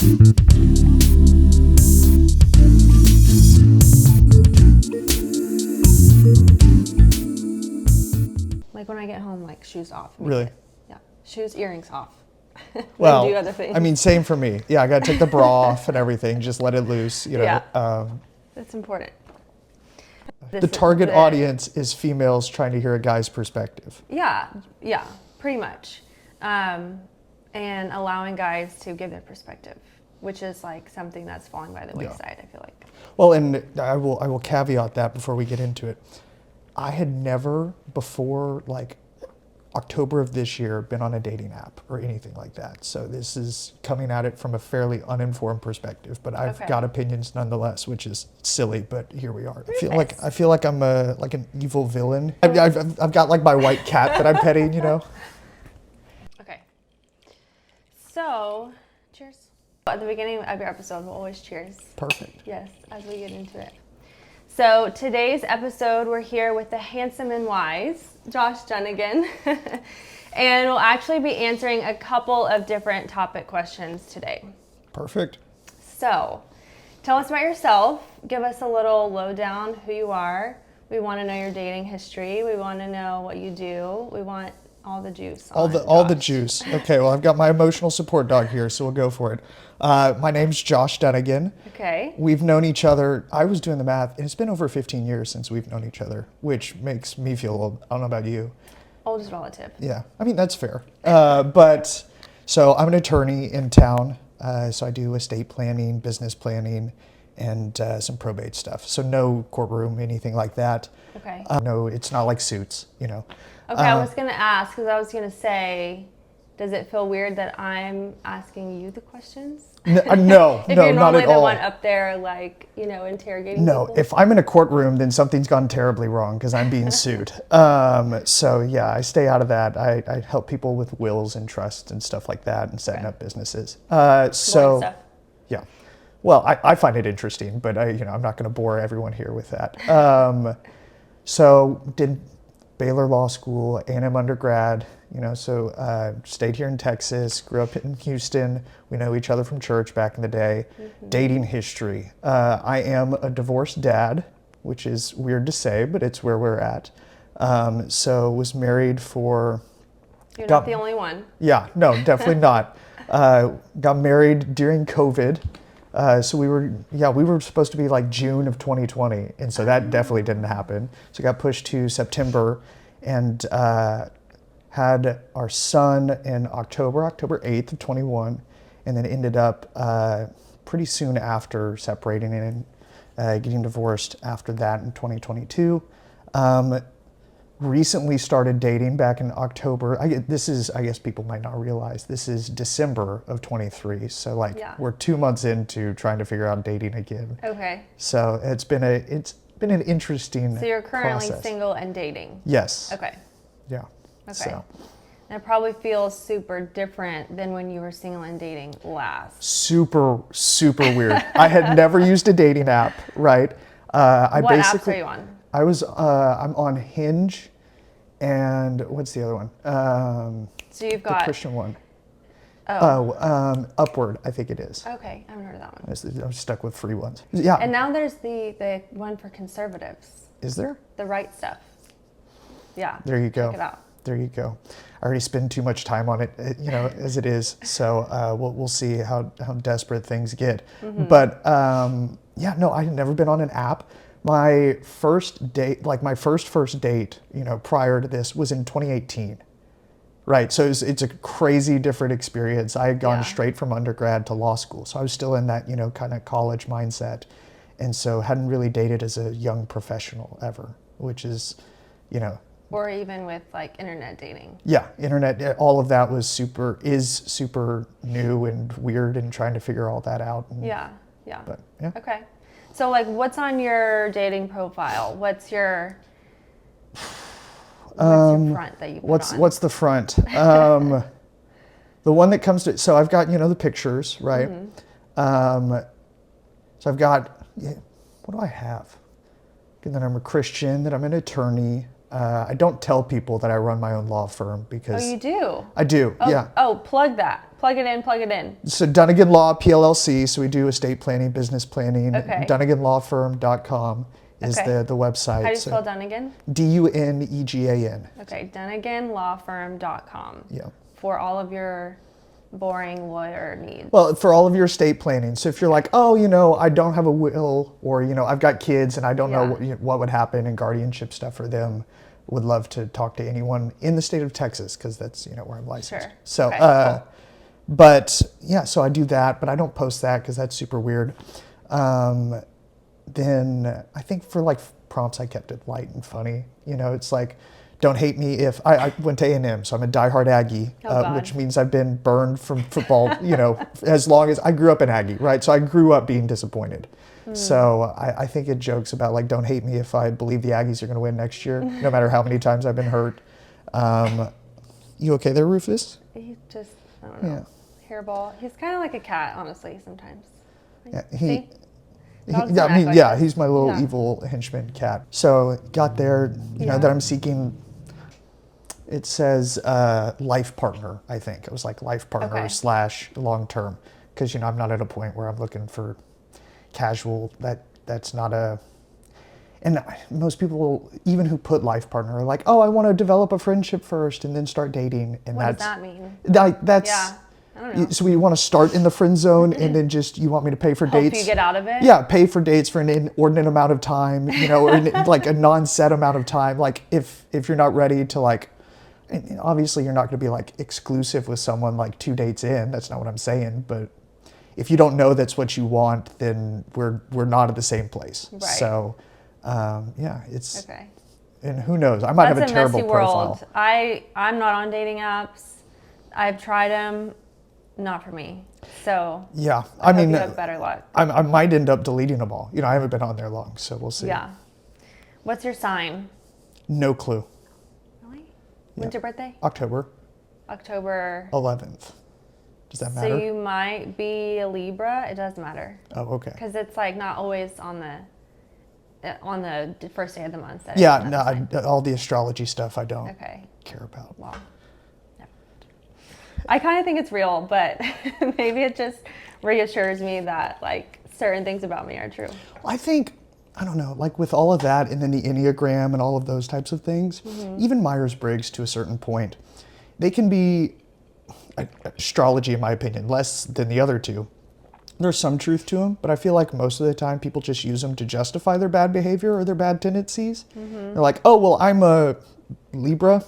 Like when I get home, like shoes off. Really? Yeah. Shoes, earrings off. Well, do other things. I mean, same for me. Yeah, I got to take the bra off and everything. Just let it loose, you know. Yeah. That's important. The target audience is females trying to hear a guy's perspective. Yeah, pretty much. And allowing guys to give their perspective, which is like something that's falling by the wayside, I feel like. Well, and I will caveat that before we get into it. I had never before, like, October of this year, been on a dating app or anything like that. So this is coming at it from a fairly uninformed perspective, but I've got opinions nonetheless, which is silly, but here we are. I feel like I'm like an evil villain. I've got like my white cat that I'm petting, you know. Okay. So, cheers. At the beginning of your episode, we'll always cheers. Perfect. Yes, as we get into it. So today's episode, we're here with the handsome and wise, Josh Dunegan. And we'll actually be answering a couple of different topic questions today. Perfect. So, tell us about yourself. Give us a little lowdown who you are. We want to know your dating history. We want to know what you do. We want all the juice. All the juice. Okay, well, I've got my emotional support dog here, so we'll go for it. My name's Josh Dunegan. Okay. We've known each other, I was doing the math, and it's been over 15 years since we've known each other, which makes me feel old. I don't know about you. Oldest relative. Yeah, I mean, that's fair. But, so I'm an attorney in town, so I do estate planning, business planning, and some probate stuff. So no courtroom, anything like that. Okay. No, it's not like Suits, you know. Okay, I was going to ask, because I was going to say, does it feel weird that I'm asking you the questions? No, if no, you're not at the all. one up there, like, you know, interrogating No, people? if I'm in a courtroom, then something's gone terribly wrong because I'm being sued. So yeah, I stay out of that. I help people with wills and trusts and stuff like that and setting up businesses. So stuff. yeah, well, I find it interesting, but I'm not going to bore everyone here with that. So did Baylor Law School, A&M undergrad, so stayed here in Texas, grew up in Houston. We know each other from church back in the day. Mm-hmm. Dating history. I am a divorced dad, which is weird to say, but it's where we're at. So was married for... You're not the only one. Yeah, no, definitely not. Got married during COVID. So we were supposed to be like June of 2020, and so that definitely didn't happen. So it got pushed to September, and had our son in October 8th of 21, and then ended up pretty soon after separating and getting divorced after that in 2022. Recently started dating back in October. I guess people might not realize, this is December of 23. So we're 2 months into trying to figure out dating again. Okay. So it's been an interesting So you're currently process. Single and dating? Yes. Okay. Yeah. Okay. So. And it probably feels super different than when you were single and dating last. Super, super weird. I had never used a dating app, right? What apps are you on? I'm on Hinge, and what's the other one? So you've got the Christian one. Upward, I think it is. Okay, I haven't heard of that one. I'm stuck with free ones. Yeah. And now there's the one for conservatives. Is there? The right stuff. Yeah. There you go. Check it out. There you go. I already spend too much time on it, as it is. So we'll see how desperate things get. Mm-hmm. But I had never been on an app. My first date, my first date, prior to this was in 2018. Right. So it's a crazy different experience. I had gone straight from undergrad to law school. So I was still in that, kind of college mindset. And so hadn't really dated as a young professional ever, which is, Or even with internet dating. Yeah, internet, all of that was super new and weird and trying to figure all that out. Yeah. But, yeah. Okay. So what's on your dating profile? What's your front that you put on? What's the front? The one that comes to, so I've got, the pictures, right? Mm-hmm. So I've got, what do I have? And then I'm a Christian, that I'm an attorney. I don't tell people that I run my own law firm because... Oh, you do? I do, yeah. Oh, plug that. Plug it in. So Dunegan Law PLLC, so we do estate planning, business planning. Okay. DuneganLawFirm.com is Okay. the website. How do you spell Dunegan? Dunegan. Okay, DuneganLawFirm.com. Yeah. For all of your boring lawyer needs. Well, for all of your estate planning. So if you're like, oh, I don't have a will, or, I've got kids and I don't know what would happen in guardianship stuff for them, would love to talk to anyone in the state of Texas, because that's, where I'm licensed. Sure. So, okay, cool. But yeah, so I do that, but I don't post that because that's super weird. Then I think for like prompts, I kept it light and funny. It's like, don't hate me if I went to A&M, so I'm a diehard Aggie, which means I've been burned from football, as long as I grew up an Aggie, right? So I grew up being disappointed. So I think it jokes about like, don't hate me if I believe the Aggies are going to win next year, no matter how many times I've been hurt. You okay there, Rufus? He just, I don't know, hairball. He's kind of like a cat, honestly, sometimes. Yeah, he's my little evil henchman cat. So got there, that I'm seeking. It says life partner, I think. It was like life partner / long term. Because, I'm not at a point where I'm looking for casual. That's not a... And most people, even who put life partner, are like, oh, I want to develop a friendship first and then start dating. And what does that mean? That's... Yeah. I don't know. So we want to start in the friend zone and then you want me to pay for dates? Help you get out of it? Yeah, pay for dates for an inordinate amount of time, or like a non-set amount of time. Like if you're not ready to like, obviously you're not going to be like exclusive with someone like 2 dates in. That's not what I'm saying. But if you don't know that's what you want, then we're not at the same place. Right. So it's... Okay. And who knows? I might have a terrible profile. That's a messy world. I'm not on dating apps. I've tried them. Not for me. So yeah, I mean, you have better luck. I might end up deleting them all. I haven't been on there long, so we'll see. Yeah. What's your sign? No clue. Really? When's your birthday? October 11th. Does that matter? So you might be a Libra. It does matter. Oh, okay. Because it's like not always on the first day of the month. All the astrology stuff I don't care about. Well. I kind of think it's real, but maybe it just reassures me that like certain things about me are true. I think, I don't know, like with all of that and then the Enneagram and all of those types of things, even Myers-Briggs to a certain point, they can be, astrology in my opinion, less than the other two. There's some truth to them, but I feel like most of the time people just use them to justify their bad behavior or their bad tendencies. They're like, oh, well, I'm a Libra.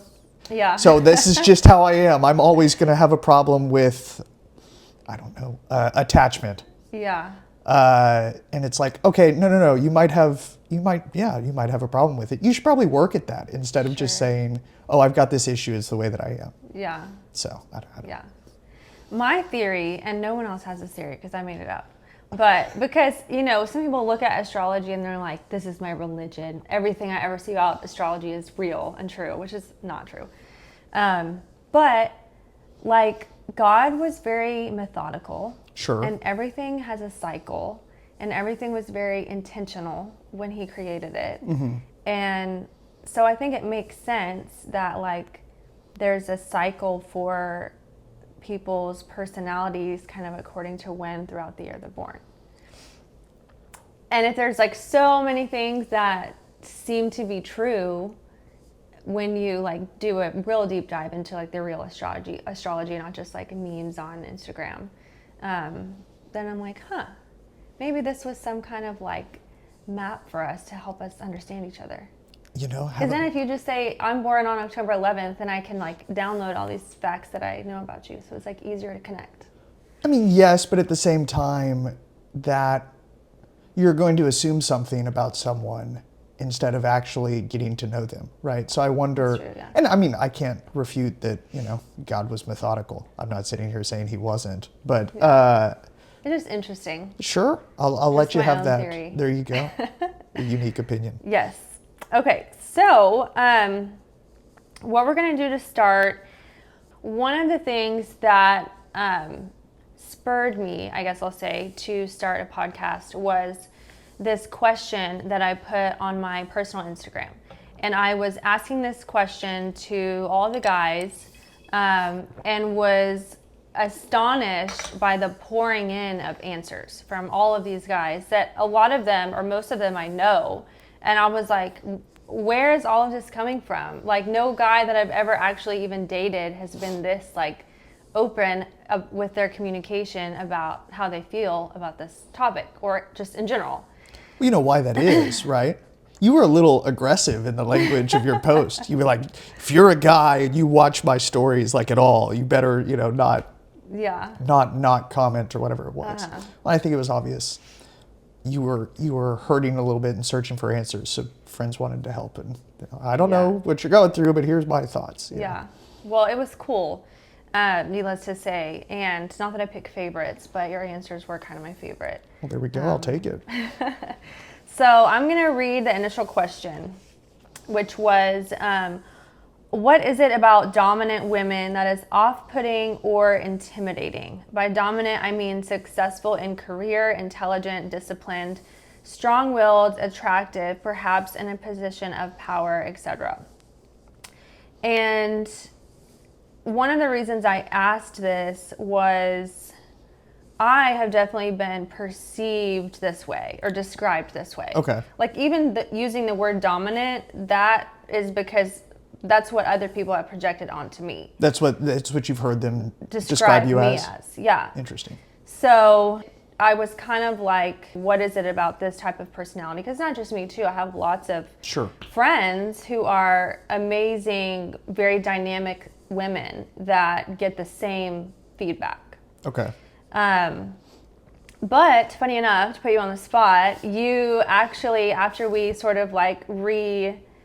Yeah. So this is just how I am. I'm always going to have a problem with, I don't know, attachment. Yeah. And it's like, okay, no. You might have a problem with it. You should probably work at that instead of just saying, oh, I've got this issue. It's the way that I am. Yeah. So I don't know. Yeah. My theory, and no one else has this theory because I made it up, but because, some people look at astrology and they're like, this is my religion. Everything I ever see about astrology is real and true, which is not true. But like God was very methodical. Sure. And everything has a cycle and everything was very intentional when he created it. And so I think it makes sense that like there's a cycle for people's personalities kind of according to when throughout the year they're born. And if there's like so many things that seem to be true when you like do a real deep dive into like the real astrology, not just like memes on Instagram, then I'm like, maybe this was some kind of like map for us to help us understand each other. Because then if you just say, I'm born on October 11th, then I can like download all these facts that I know about you. So it's like easier to connect. I mean, yes, but at the same time that you're going to assume something about someone instead of actually getting to know them, right? So I wonder, That's true, yeah. And I mean, I can't refute that, God was methodical. I'm not sitting here saying he wasn't, but It is interesting. Sure, I'll let you have that. Theory. There you go. A unique opinion. Yes. Okay, so what we're going to do to start, one of the things that spurred me, I guess I'll say, to start a podcast was this question that I put on my personal Instagram. and I was asking this question to all the guys, and was astonished by the pouring in of answers from all of these guys, that a lot of them, or most of them, I know. And I was like, where is all of this coming from? Like, no guy that I've ever actually even dated has been this like open with their communication about how they feel about this topic, or just in general. Well, you know why that is, right? You were a little aggressive in the language of your post. You were like, if you're a guy and you watch my stories like at all, you better, not comment or whatever it was. Well, I think it was obvious. You were hurting a little bit and searching for answers, so friends wanted to help. And I don't know what you're going through, but here's my thoughts. Yeah. Well, it was cool, needless to say. And not that I pick favorites, but your answers were kind of my favorite. Well, there we go. I'll take it. So I'm going to read the initial question, which was, what is it about dominant women that is off-putting or intimidating? By dominant, I mean successful in career, intelligent, disciplined, strong-willed, attractive, perhaps in a position of power, etc. And one of the reasons I asked this was, I have definitely been perceived this way or described this way. Okay. Like even using the word dominant, that is because that's what other people have projected onto me. That's what you've heard them describe you as? Yeah. Interesting. So I was kind of like, what is it about this type of personality? Because not just me too. I have lots of friends who are amazing, very dynamic women that get the same feedback. Okay. But funny enough, to put you on the spot, you actually, after we sort of like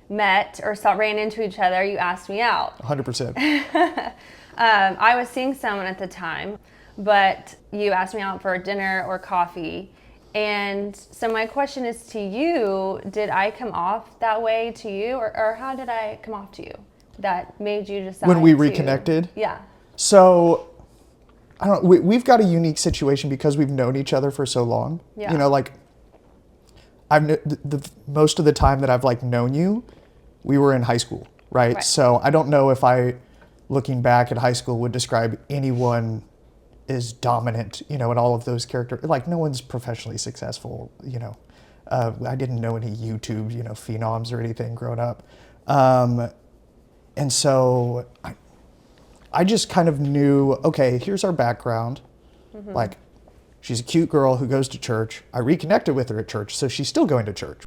met or ran into each other, you asked me out. 100%. I was seeing someone at the time, but you asked me out for dinner or coffee. And so my question is to you, did I come off that way to you, or how did I come off to you that made you decide when we reconnected? Yeah. So I don't know, we've got a unique situation because we've known each other for so long. Yeah. Like most of the time that I've like known you, we were in high school, right? So I don't know if I, looking back at high school, would describe anyone as dominant, and all of those characters. Like no one's professionally successful, I didn't know any YouTube, phenoms or anything growing up. And so I just kind of knew, okay, here's our background. Mm-hmm. Like, she's a cute girl who goes to church. I reconnected with her at church, so she's still going to church.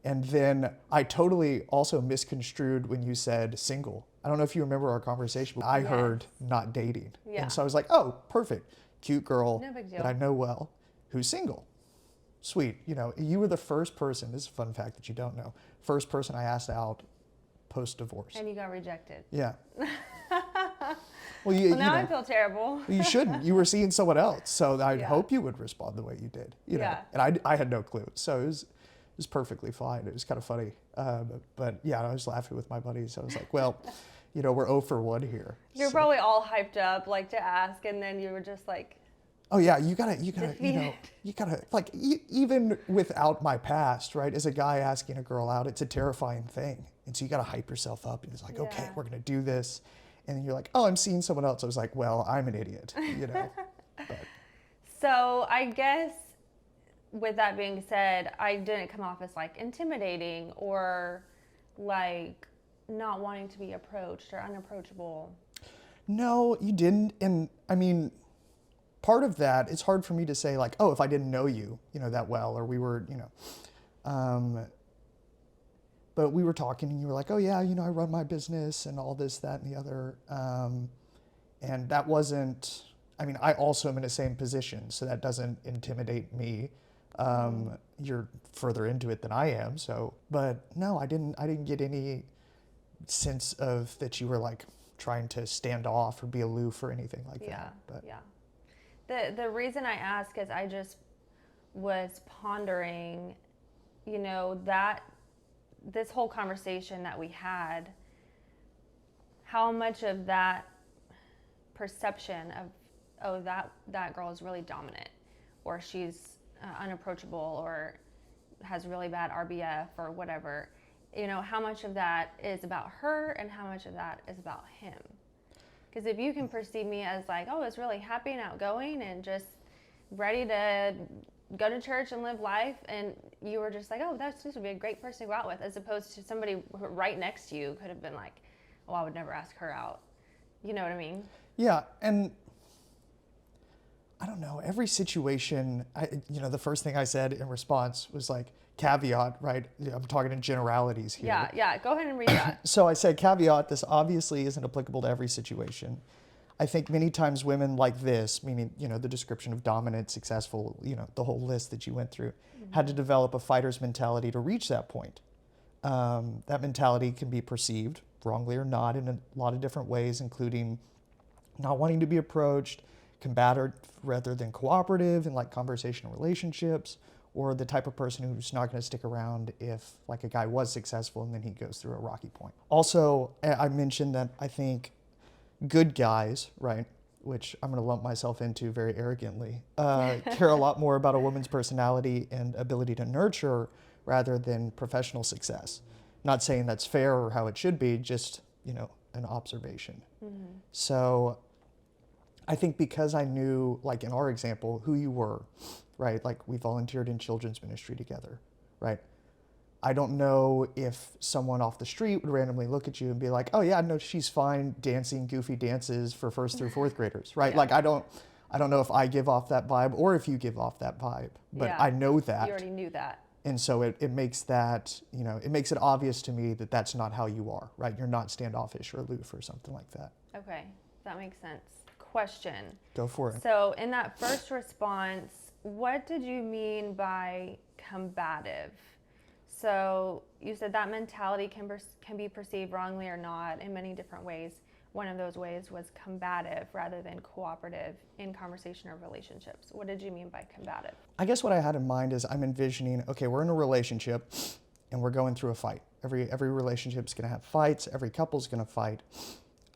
And then I totally also misconstrued when you said single. I don't know if you remember our conversation, but I heard not dating. Yeah. And so I was like, oh, perfect. Cute girl that I know well who's single. Sweet. You were the first person, this is a fun fact that you don't know, first person I asked out post-divorce. And you got rejected. Yeah. Well, now I feel terrible. You shouldn't. You were seeing someone else, so I'd hope you would respond the way you did. And I had no clue, so it was perfectly fine. It was kind of funny, but yeah, I was laughing with my buddies. I was like, well, we're 0 for 1 here. You're probably all hyped up, like to ask, and then you were just like, oh yeah, you gotta, like even without my past, right? As a guy asking a girl out, it's a terrifying thing, and so you gotta hype yourself up, and it's like, okay, we're gonna do this. And then you're like, oh, I'm seeing someone else. I was like, well, I'm an idiot, But. So I guess with that being said, I didn't come off as like intimidating or like not wanting to be approached or unapproachable. No, you didn't. And I mean, part of that, it's hard for me to say like, oh, if I didn't know you, that well, or we were, but we were talking and you were like, oh yeah, I run my business and all this, that, and the other. And that wasn't, I also am in the same position, so that doesn't intimidate me. You're further into it than I am, so, but no, I didn't get any sense of that you were like trying to stand off or be aloof or anything like that. But. Yeah. The reason I ask is I just was pondering, that this whole conversation that we had, how much of that perception of, oh, that girl is really dominant, or she's unapproachable, or has really bad RBF or whatever, how much of that is about her and how much of that is about him. Because if you can perceive me as like, oh, it's really happy and outgoing and just ready to go to church and live life, and you were just like, oh, that's just would be a great person to go out with, as opposed to somebody right next to you could have been like, oh, I would never ask her out. You know what I mean? Yeah, and I don't know, every situation, the first thing I said in response was like, caveat, right? I'm talking in generalities here. Yeah, go ahead and read that. So I said, caveat, this obviously isn't applicable to every situation. I think many times women like this, meaning, the description of dominant, successful, the whole list that you went through, had to develop a fighter's mentality to reach that point. That mentality can be perceived, wrongly or not, in a lot of different ways, including not wanting to be approached, combative rather than cooperative in like conversational relationships, or the type of person who's not going to stick around if like a guy was successful and then he goes through a rocky point. Also, I mentioned that I think good guys, right, which I'm going to lump myself into very arrogantly, care a lot more about a woman's personality and ability to nurture rather than professional success. Not saying that's fair or how it should be, just, an observation. Mm-hmm. So I think because I knew, like in our example, who you were, right? Like we volunteered in children's ministry together, right? I don't know if someone off the street would randomly look at you and be like, oh yeah, no, she's fine dancing goofy dances for first through fourth graders, right? Yeah. Like I don't know if I give off that vibe or if you give off that vibe, but yeah. I know that. You already knew that. And so it makes that, it makes it obvious to me that that's not how you are, right? You're not standoffish or aloof or something like that. Okay, that makes sense. Question. Go for it. So in that first response, what did you mean by combative? So you said that mentality can be perceived wrongly or not in many different ways. One of those ways was combative rather than cooperative in conversation or relationships. What did you mean by combative? I guess what I had in mind is I'm envisioning, okay, we're in a relationship and we're going through a fight. Every relationship's going to have fights. Every couple's going to fight.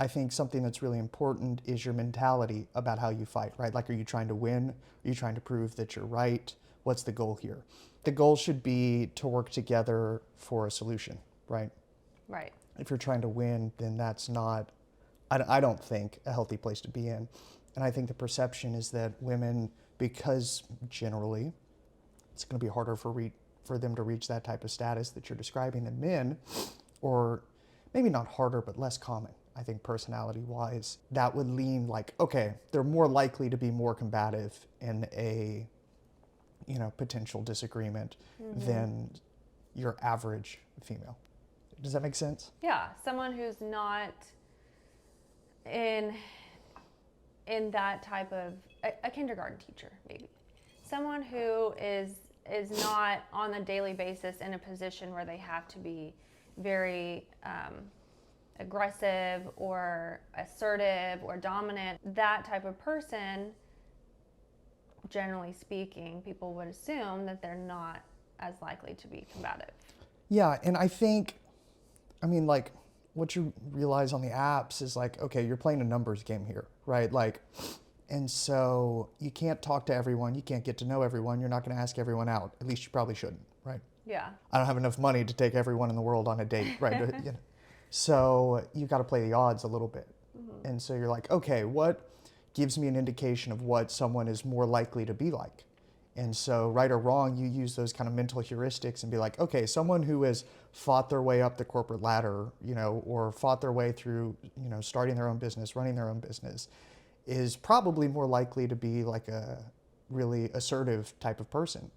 I think something that's really important is your mentality about how you fight, right? Like, are you trying to win? Are you trying to prove that you're right? What's the goal here? The goal should be to work together for a solution, right? Right. If you're trying to win, then that's not, I don't think, a healthy place to be in. And I think the perception is that women, because generally it's going to be harder for them to reach that type of status that you're describing than men, or maybe not harder, but less common. I think personality-wise, that would lean like, okay, they're more likely to be more combative in a, potential disagreement than your average female. Does that make sense? Yeah, someone who's not in that type of, a kindergarten teacher, maybe. Someone who is not on a daily basis in a position where they have to be very aggressive or assertive or dominant. That type of person, generally speaking, people would assume that they're not as likely to be combative. Yeah, and I think, like, what you realize on the apps is like, okay, you're playing a numbers game here, right? Like, and so you can't talk to everyone, you can't get to know everyone, you're not going to ask everyone out. At least you probably shouldn't, right? Yeah. I don't have enough money to take everyone in the world on a date, right? So you got to play the odds a little bit. Mm-hmm. And so you're like, okay, what gives me an indication of what someone is more likely to be like? And so right or wrong, you use those kind of mental heuristics and be like, okay, someone who has fought their way up the corporate ladder, or fought their way through, starting their own business, running their own business, is probably more likely to be like a really assertive type of person.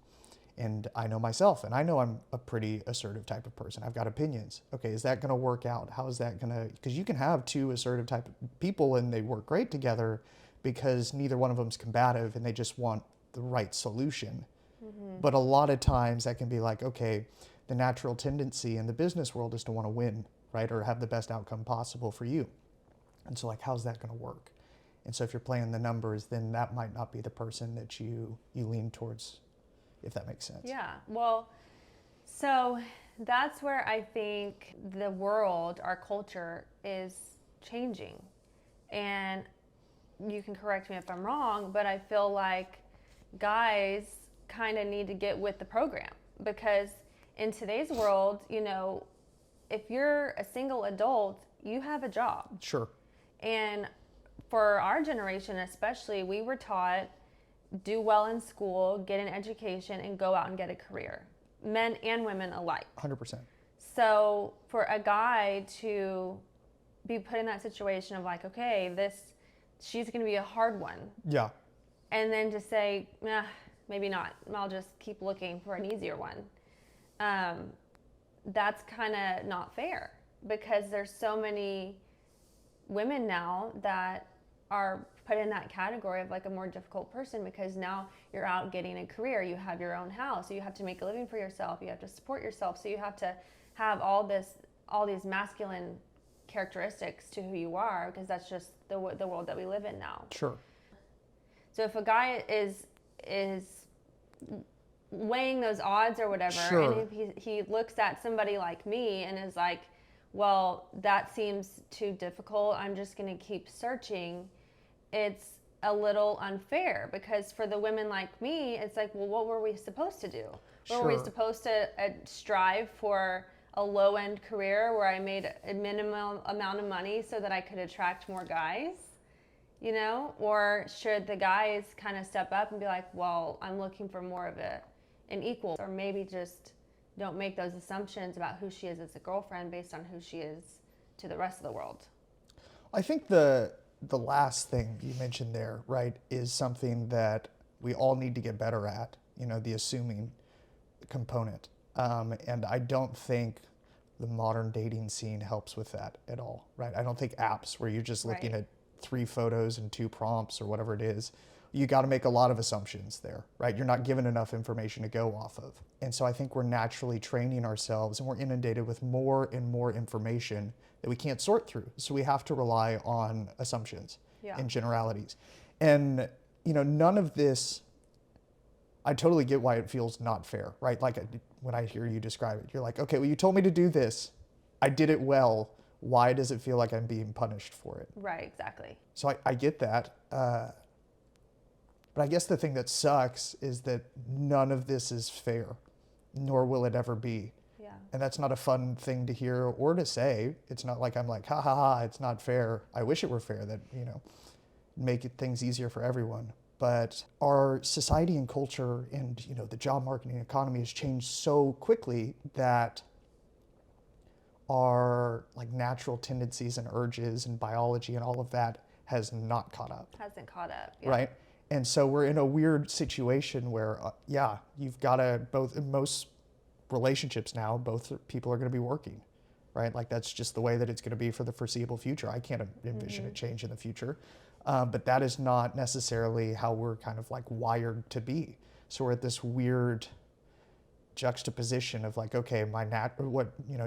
And I know myself, and I know I'm a pretty assertive type of person. I've got opinions. Okay, is that going to work out? How is that going to, because you can have two assertive type of people and they work great together because neither one of them's combative and they just want the right solution. Mm-hmm. But a lot of times that can be like, okay, the natural tendency in the business world is to want to win, right? Or have the best outcome possible for you. And so like, how's that going to work? And so if you're playing the numbers, then that might not be the person that you lean towards, if that makes sense. Yeah, well, so that's where I think the world, our culture, is changing. And you can correct me if I'm wrong, but I feel like guys kind of need to get with the program, because in today's world, if you're a single adult, you have a job. Sure. And for our generation especially, we were taught do well in school, get an education, and go out and get a career. Men and women alike. 100%. So for a guy to be put in that situation of like, okay, she's going to be a hard one. Yeah. And then to say, nah, maybe not. I'll just keep looking for an easier one. That's kind of not fair, because there's so many women now that are put in that category of like a more difficult person, because now you're out getting a career, you have your own house, so you have to make a living for yourself, you have to support yourself, so you have to have all these masculine characteristics to who you are, because that's just the world that we live in now. Sure. So if a guy is weighing those odds or whatever, sure. and if he looks at somebody like me and is like, well, that seems too difficult, I'm just going to keep searching, it's a little unfair, because for the women like me, it's like, well, what were we supposed to do? Sure. Were we supposed to strive for a low-end career where I made a minimum amount of money so that I could attract more guys? You know, or should the guys kind of step up and be like, well, I'm looking for more of an equal, or maybe just don't make those assumptions about who she is as a girlfriend based on who she is to the rest of the world. I think the last thing you mentioned there, right, is something that we all need to get better at, you know, the assuming component. And I don't think the modern dating scene helps with that at all, right? I don't think apps where you're just looking at 3 photos and 2 prompts or whatever it is, you got to make a lot of assumptions there, right? You're not given enough information to go off of. And so I think we're naturally training ourselves, and we're inundated with more and more information that we can't sort through. So we have to rely on assumptions and generalities. And, you know, none of this, I totally get why it feels not fair, right? Like when I hear you describe it, you're like, okay, well, you told me to do this. I did it well. Why does it feel like I'm being punished for it? Right, exactly. So I get that. But I guess the thing that sucks is that none of this is fair, nor will it ever be. Yeah. And that's not a fun thing to hear or to say. It's not like I'm like, ha ha ha, it's not fair. I wish it were fair, that, you know, make things easier for everyone. But our society and culture and, you know, the job market and economy has changed so quickly that our like natural tendencies and urges and biology and all of that has not caught up. Hasn't caught up. Yeah. Right. And so we're in a weird situation where, you've got to both, in most relationships now, both people are going to be working, right? Like that's just the way that it's going to be for the foreseeable future. I can't envision a change in the future. But that is not necessarily how we're kind of like wired to be. So we're at this weird juxtaposition of like, okay,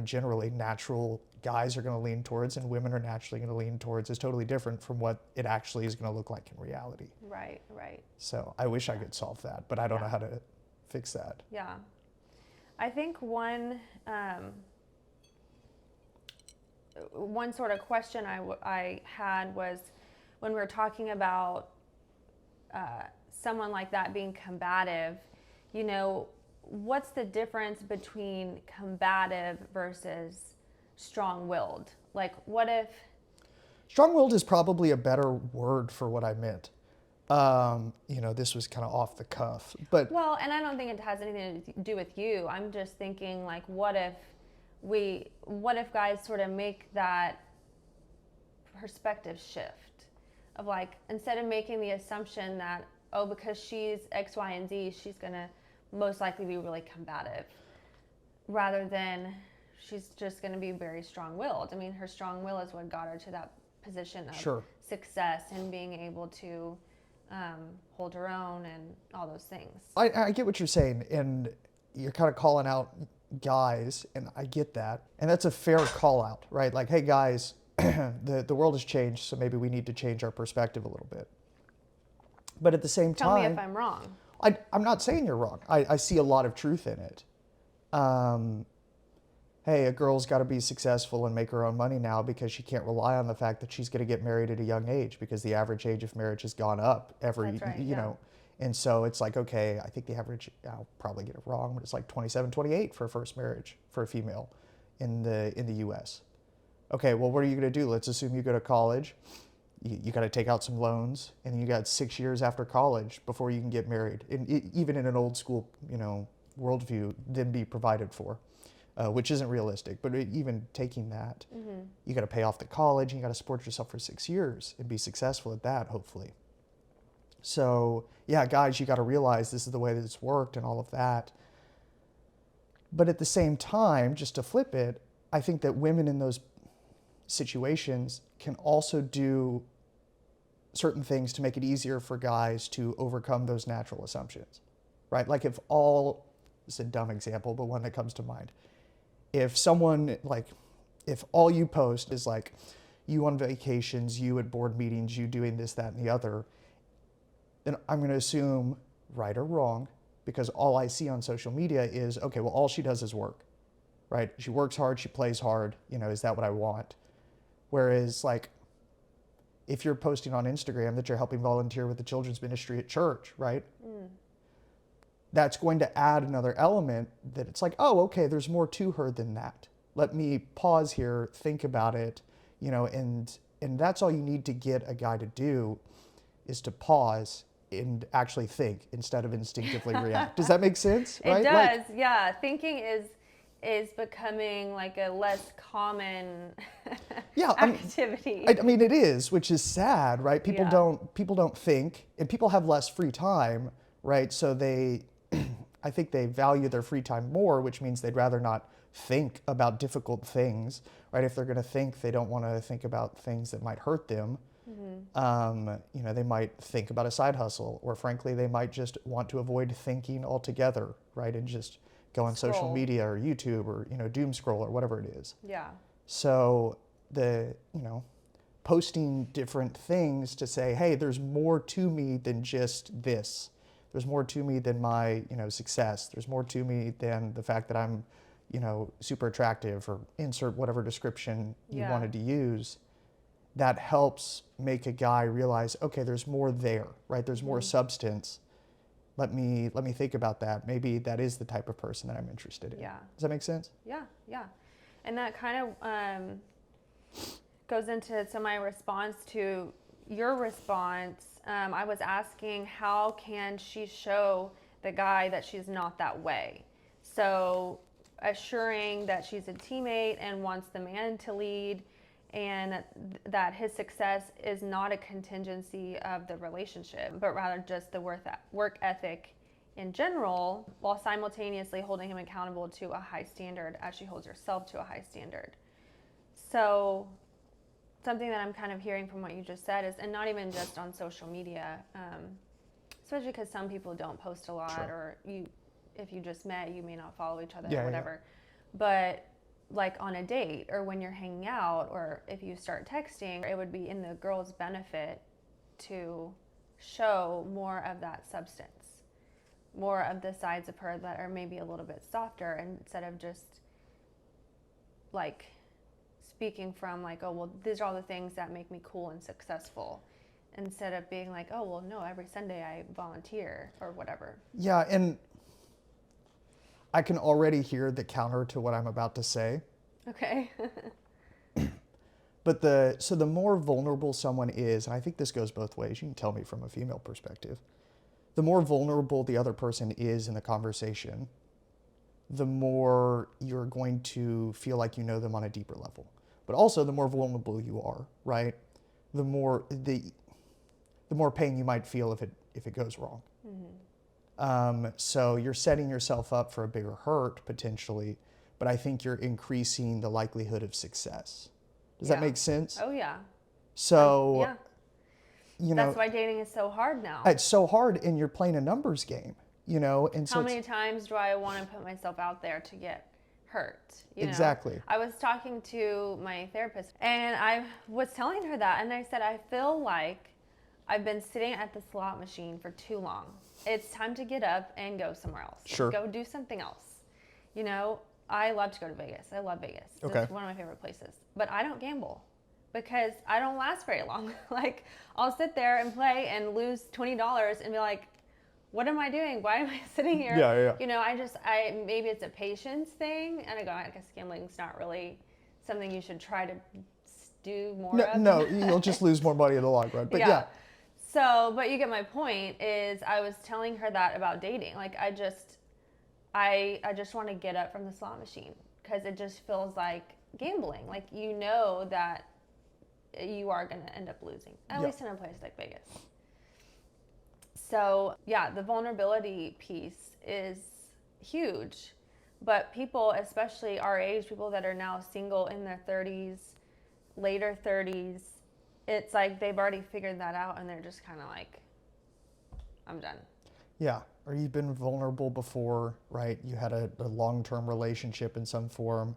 generally natural guys are going to lean towards and women are naturally going to lean towards is totally different from what it actually is going to look like in reality. Right. So I wish I could solve that, but I don't know how to fix that. Yeah. I think one sort of question I had was when we were talking about someone like that being combative, you know, what's the difference between combative versus strong-willed? Like, what if... Strong-willed is probably a better word for what I meant. You know, this was kind of off the cuff, but... Well, and I don't think it has anything to do with you. I'm just thinking, like, what if guys sort of make that perspective shift of, like, instead of making the assumption that, oh, because she's X, Y, and Z, she's going to most likely be really combative, rather than she's just going to be very strong-willed. I mean, her strong will is what got her to that position of success and being able to hold her own and all those things. I get what you're saying, and you're kind of calling out guys, and I get that, and that's a fair call out, right? Like, hey guys, the world has changed, so maybe we need to change our perspective a little bit. But at the same time, tell me if I'm wrong. I'm not saying you're wrong. I see a lot of truth in it. Hey, a girl's got to be successful and make her own money now because she can't rely on the fact that she's going to get married at a young age, because the average age of marriage has gone up you know. And so it's like, okay, I think the average, I'll probably get it wrong, but it's like 27, 28 for a first marriage for a female. in the U.S. Okay, well, what are you going to do? Let's assume you go to college. You got to take out some loans, and you got 6 years after college before you can get married. And even in an old school, worldview, then be provided for, which isn't realistic. But even taking that, you got to pay off the college, and you got to support yourself for 6 years and be successful at that, hopefully. So yeah, guys, you got to realize this is the way that it's worked and all of that. But at the same time, just to flip it, I think that women in those situations can also do certain things to make it easier for guys to overcome those natural assumptions, right? Like this is a dumb example, but one that comes to mind. If all you post is like you on vacations, you at board meetings, you doing this, that, and the other, then I'm going to assume, right or wrong, because all I see on social media is, okay, well, all she does is work, right? She works hard, she plays hard, is that what I want? Whereas, like, if you're posting on Instagram that you're helping volunteer with the children's ministry at church, right? That's going to add another element that it's like, oh, okay, there's more to her than that. Let me pause here, think about it, and that's all you need to get a guy to do is to pause and actually think instead of instinctively react. Does that make sense? It does, yeah. Thinking is becoming like a less common activity. I mean, it is, which is sad, right? People don't think, and people have less free time, right? So I think they value their free time more, which means they'd rather not think about difficult things, right? If they're going to think, they don't want to think about things that might hurt them. They might think about a side hustle, or frankly, they might just want to avoid thinking altogether, right? And just go on social media or YouTube or, doom scroll or whatever it is. Yeah. So posting different things to say, hey, there's more to me than just this. There's more to me than my, success. There's more to me than the fact that I'm, super attractive, or insert whatever description you wanted to use. That helps make a guy realize, okay, there's more there, right? There's more substance. Let me think about that. Maybe that is the type of person that I'm interested in. Yeah. Does that make sense? Yeah. And that kind of goes into my response to your response. I was asking, how can she show the guy that she's not that way? So assuring that she's a teammate and wants the man to lead, and that his success is not a contingency of the relationship, but rather just the work ethic in general, while simultaneously holding him accountable to a high standard as she holds herself to a high standard. So something that I'm kind of hearing from what you just said is, and not even just on social media, especially because some people don't post a lot, or if you just met, you may not follow each other or whatever. But like on a date, or when you're hanging out, or if you start texting, it would be in the girl's benefit to show more of that substance, more of the sides of her that are maybe a little bit softer, instead of just like speaking from like, oh, well, these are all the things that make me cool and successful, instead of being like, oh, well, no, every Sunday I volunteer or whatever. Yeah, and I can already hear the counter to what I'm about to say. Okay. But the more vulnerable someone is, and I think this goes both ways, you can tell me from a female perspective, the more vulnerable the other person is in the conversation, the more you're going to feel like you know them on a deeper level. But also the more vulnerable you are, right? The more pain you might feel if it goes wrong. So you're setting yourself up for a bigger hurt potentially, but I think you're increasing the likelihood of success. Does that make sense? Oh yeah. So, that's why dating is so hard now. It's so hard, and you're playing a numbers game, and so how many times do I want to put myself out there to get hurt? Exactly. I was talking to my therapist, and I was telling her that, and I said, I feel like I've been sitting at the slot machine for too long. It's time to get up and go somewhere else. Sure. Go do something else. I love to go to Vegas. I love Vegas. Okay. It's one of my favorite places. But I don't gamble because I don't last very long. Like, I'll sit there and play and lose $20 and be like, what am I doing? Why am I sitting here? Yeah. You know, maybe it's a patience thing. And I go, I guess gambling's not really something you should try to do more of. No, you'll just lose more money in the long run. But yeah. So, but you get my point. Is I was telling her that about dating. Like, I just want to get up from the slot machine because it just feels like gambling. Like, you know that you are going to end up losing, at least in a place like Vegas. So, yeah, the vulnerability piece is huge. But people, especially our age, people that are now single in their 30s, later 30s, it's like they've already figured that out and they're just kind of like, I'm done. Yeah. Or you've been vulnerable before, right? You had a long-term relationship in some form,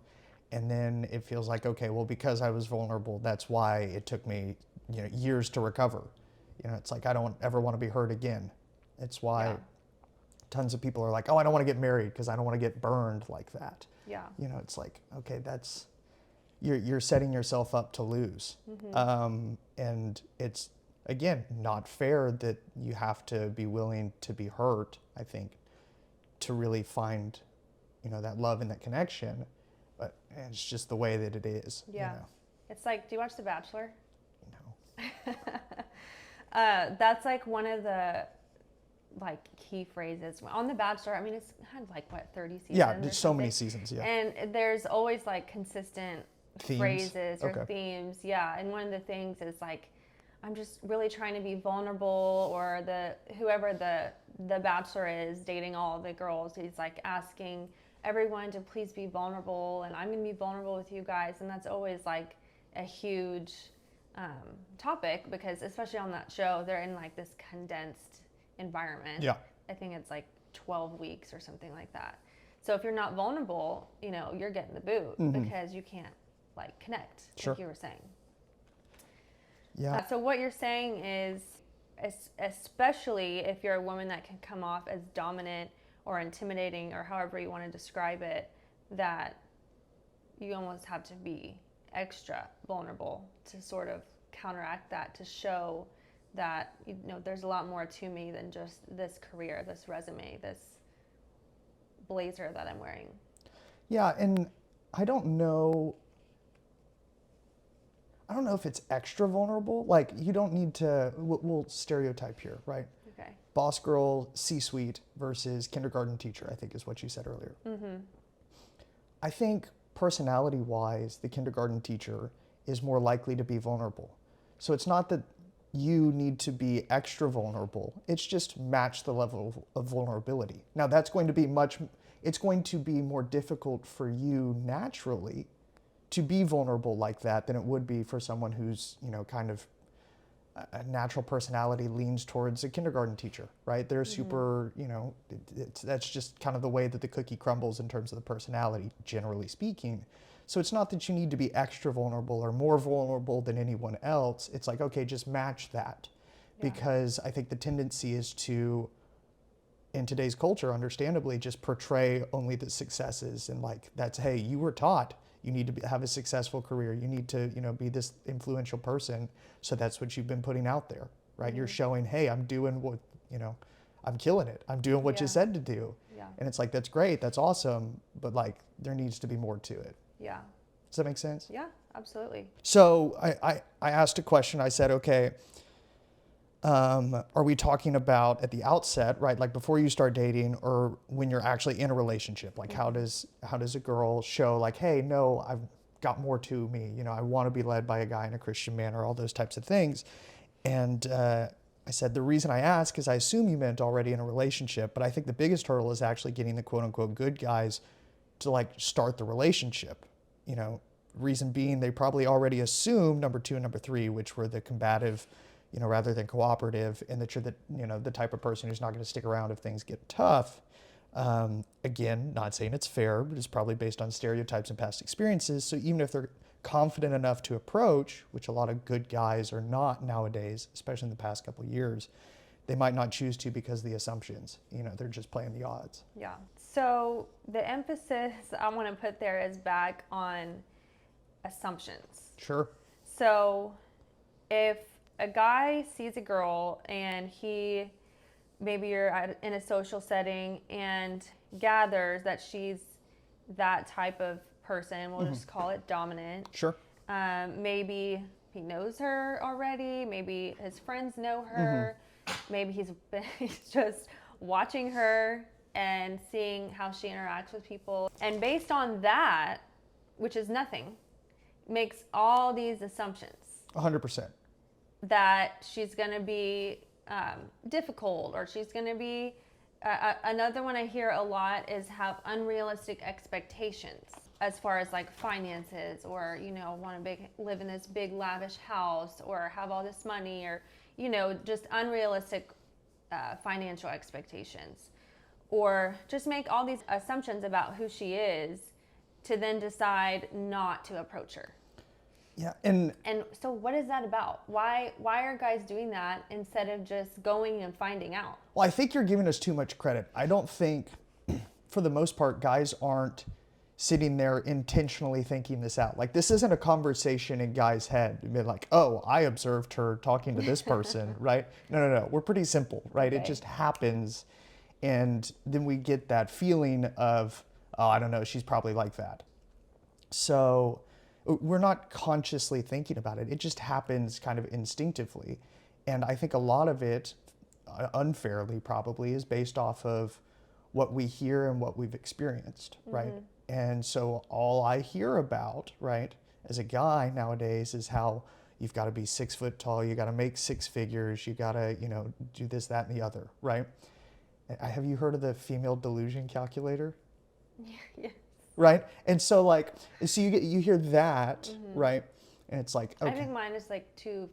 and then it feels like, okay, well, because I was vulnerable, that's why it took me, years to recover. It's like, I don't ever want to be hurt again. It's why tons of people are like, oh, I don't want to get married because I don't want to get burned like that. Yeah. It's like, okay, you're setting yourself up to lose. And it's, again, not fair that you have to be willing to be hurt, I think, to really find, that love and that connection. But it's just the way that it is. Yeah. It's like, do you watch The Bachelor? No. That's like one of the key phrases on The Bachelor. I mean, it's had 30 seasons. Yeah, there's so many seasons. Yeah. And there's always consistent Themes? phrases or themes. Yeah. And one of the things is I'm just really trying to be vulnerable, or whoever the bachelor is dating all the girls, he's asking everyone to please be vulnerable, and I'm going to be vulnerable with you guys. And that's always a huge topic, because especially on that show, they're in this condensed environment. Yeah. I think it's 12 weeks or something like that. So if you're not vulnerable, you're getting the boot because you can't connect, Sure. like you were saying. Yeah. So what you're saying is, especially if you're a woman that can come off as dominant or intimidating, or however you want to describe it, that you almost have to be extra vulnerable to sort of counteract that, to show that, there's a lot more to me than just this career, this resume, this blazer that I'm wearing. Yeah, and I don't know if it's extra vulnerable. You don't need to, we'll stereotype here, right? Okay. Boss girl, C-suite versus kindergarten teacher, I think is what you said earlier. Mm-hmm. I think personality-wise, the kindergarten teacher is more likely to be vulnerable. So it's not that you need to be extra vulnerable. It's just match the level of vulnerability. Now that's going to be it's going to be more difficult for you naturally to be vulnerable like that than it would be for someone who's, kind of a natural personality leans towards a kindergarten teacher, right? They're super, that's just kind of the way that the cookie crumbles in terms of the personality, generally speaking. So it's not that you need to be extra vulnerable or more vulnerable than anyone else. It's okay, just match that. Yeah. Because I think the tendency is to, in today's culture, understandably, just portray only the successes and that's, hey, you were taught you need to have a successful career. You need to, be this influential person. So that's what you've been putting out there, right? Mm-hmm. You're showing, hey, I'm doing what, I'm killing it. I'm doing what you said to do. Yeah. And it's that's great. That's awesome. But there needs to be more to it. Yeah. Does that make sense? Yeah, absolutely. So I asked a question. I said, okay, are we talking about at the outset, right? Before you start dating, or when you're actually in a relationship? How does a girl show hey, no, I've got more to me. I want to be led by a guy in a Christian manner, all those types of things. And I said, the reason I ask is I assume you meant already in a relationship, but I think the biggest hurdle is actually getting the quote unquote good guys to start the relationship. Reason being, they probably already assume number 2 and number 3, which were the combative, rather than cooperative, and that you're the type of person who's not going to stick around if things get tough. Again, not saying it's fair, but it's probably based on stereotypes and past experiences. So even if they're confident enough to approach, which a lot of good guys are not nowadays, especially in the past couple of years, they might not choose to because of the assumptions. They're just playing the odds. Yeah. So the emphasis I want to put there is back on assumptions. Sure. So if a guy sees a girl and he maybe you're in a social setting and gathers that she's that type of person. We'll just call it dominant. Sure. Maybe he knows her already. Maybe his friends know her. Maybe he's just watching her and seeing how she interacts with people. And based on that, which is nothing, makes all these assumptions. 100%. That she's going to be difficult, or she's going to be... another one I hear a lot is have unrealistic expectations as far as like finances, or, you know, want to live in this big lavish house, or have all this money, or, you know, just unrealistic financial expectations, or just make all these assumptions about who she is to then decide not to approach her. Yeah, and so what is that about? Why are guys doing that instead of just going and finding out? Well, I think you're giving us too much credit. I don't think, for the most part, guys aren't sitting there intentionally thinking this out. Like, this isn't a conversation in guys' head. You'd be like, oh, I observed her talking to this person, right? No. We're pretty simple, right? Okay. It just happens. And then we get that feeling of, oh, I don't know, she's probably like that. So we're not consciously thinking about it. It just happens kind of instinctively. And I think a lot of it, unfairly probably, is based off of what we hear and what we've experienced, right? And so all I hear about, right, as a guy nowadays is how you've got to be 6 foot tall, you got to make 6 figures, you got to, you know, do this, that, and the other, right? Have you heard of the female delusion calculator? Yeah. Right? And so like, so you hear that, right? And it's like, okay. I think mine is like 2%.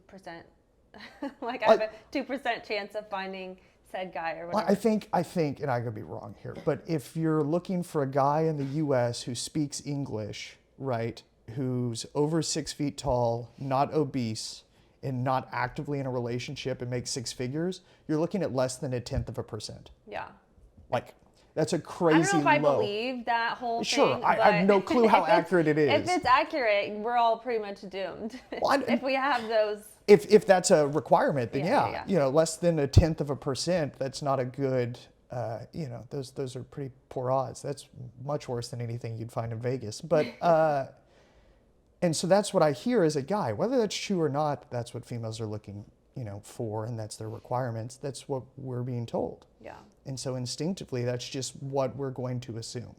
Like I have a 2% chance of finding said guy or whatever. I think, and I could be wrong here, but if you're looking for a guy in the US who speaks English, right, who's over 6 feet tall, not obese, and not actively in a relationship and makes 6 figures, you're looking at less than 0.1%. Yeah. Like, that's a crazy low. I don't know if I believe that whole thing. Sure, I have no clue how accurate it is. If it's accurate, we're all pretty much doomed. Well, if we have those. If that's a requirement, then yeah. Yeah. You know, less than 0.1%, that's not a good, you know, those are pretty poor odds. That's much worse than anything you'd find in Vegas. But, and so that's what I hear as a guy. Whether that's true or not, that's what females are looking, you know, for, and that's their requirements. That's what we're being told. Yeah. And so instinctively, that's just what we're going to assume,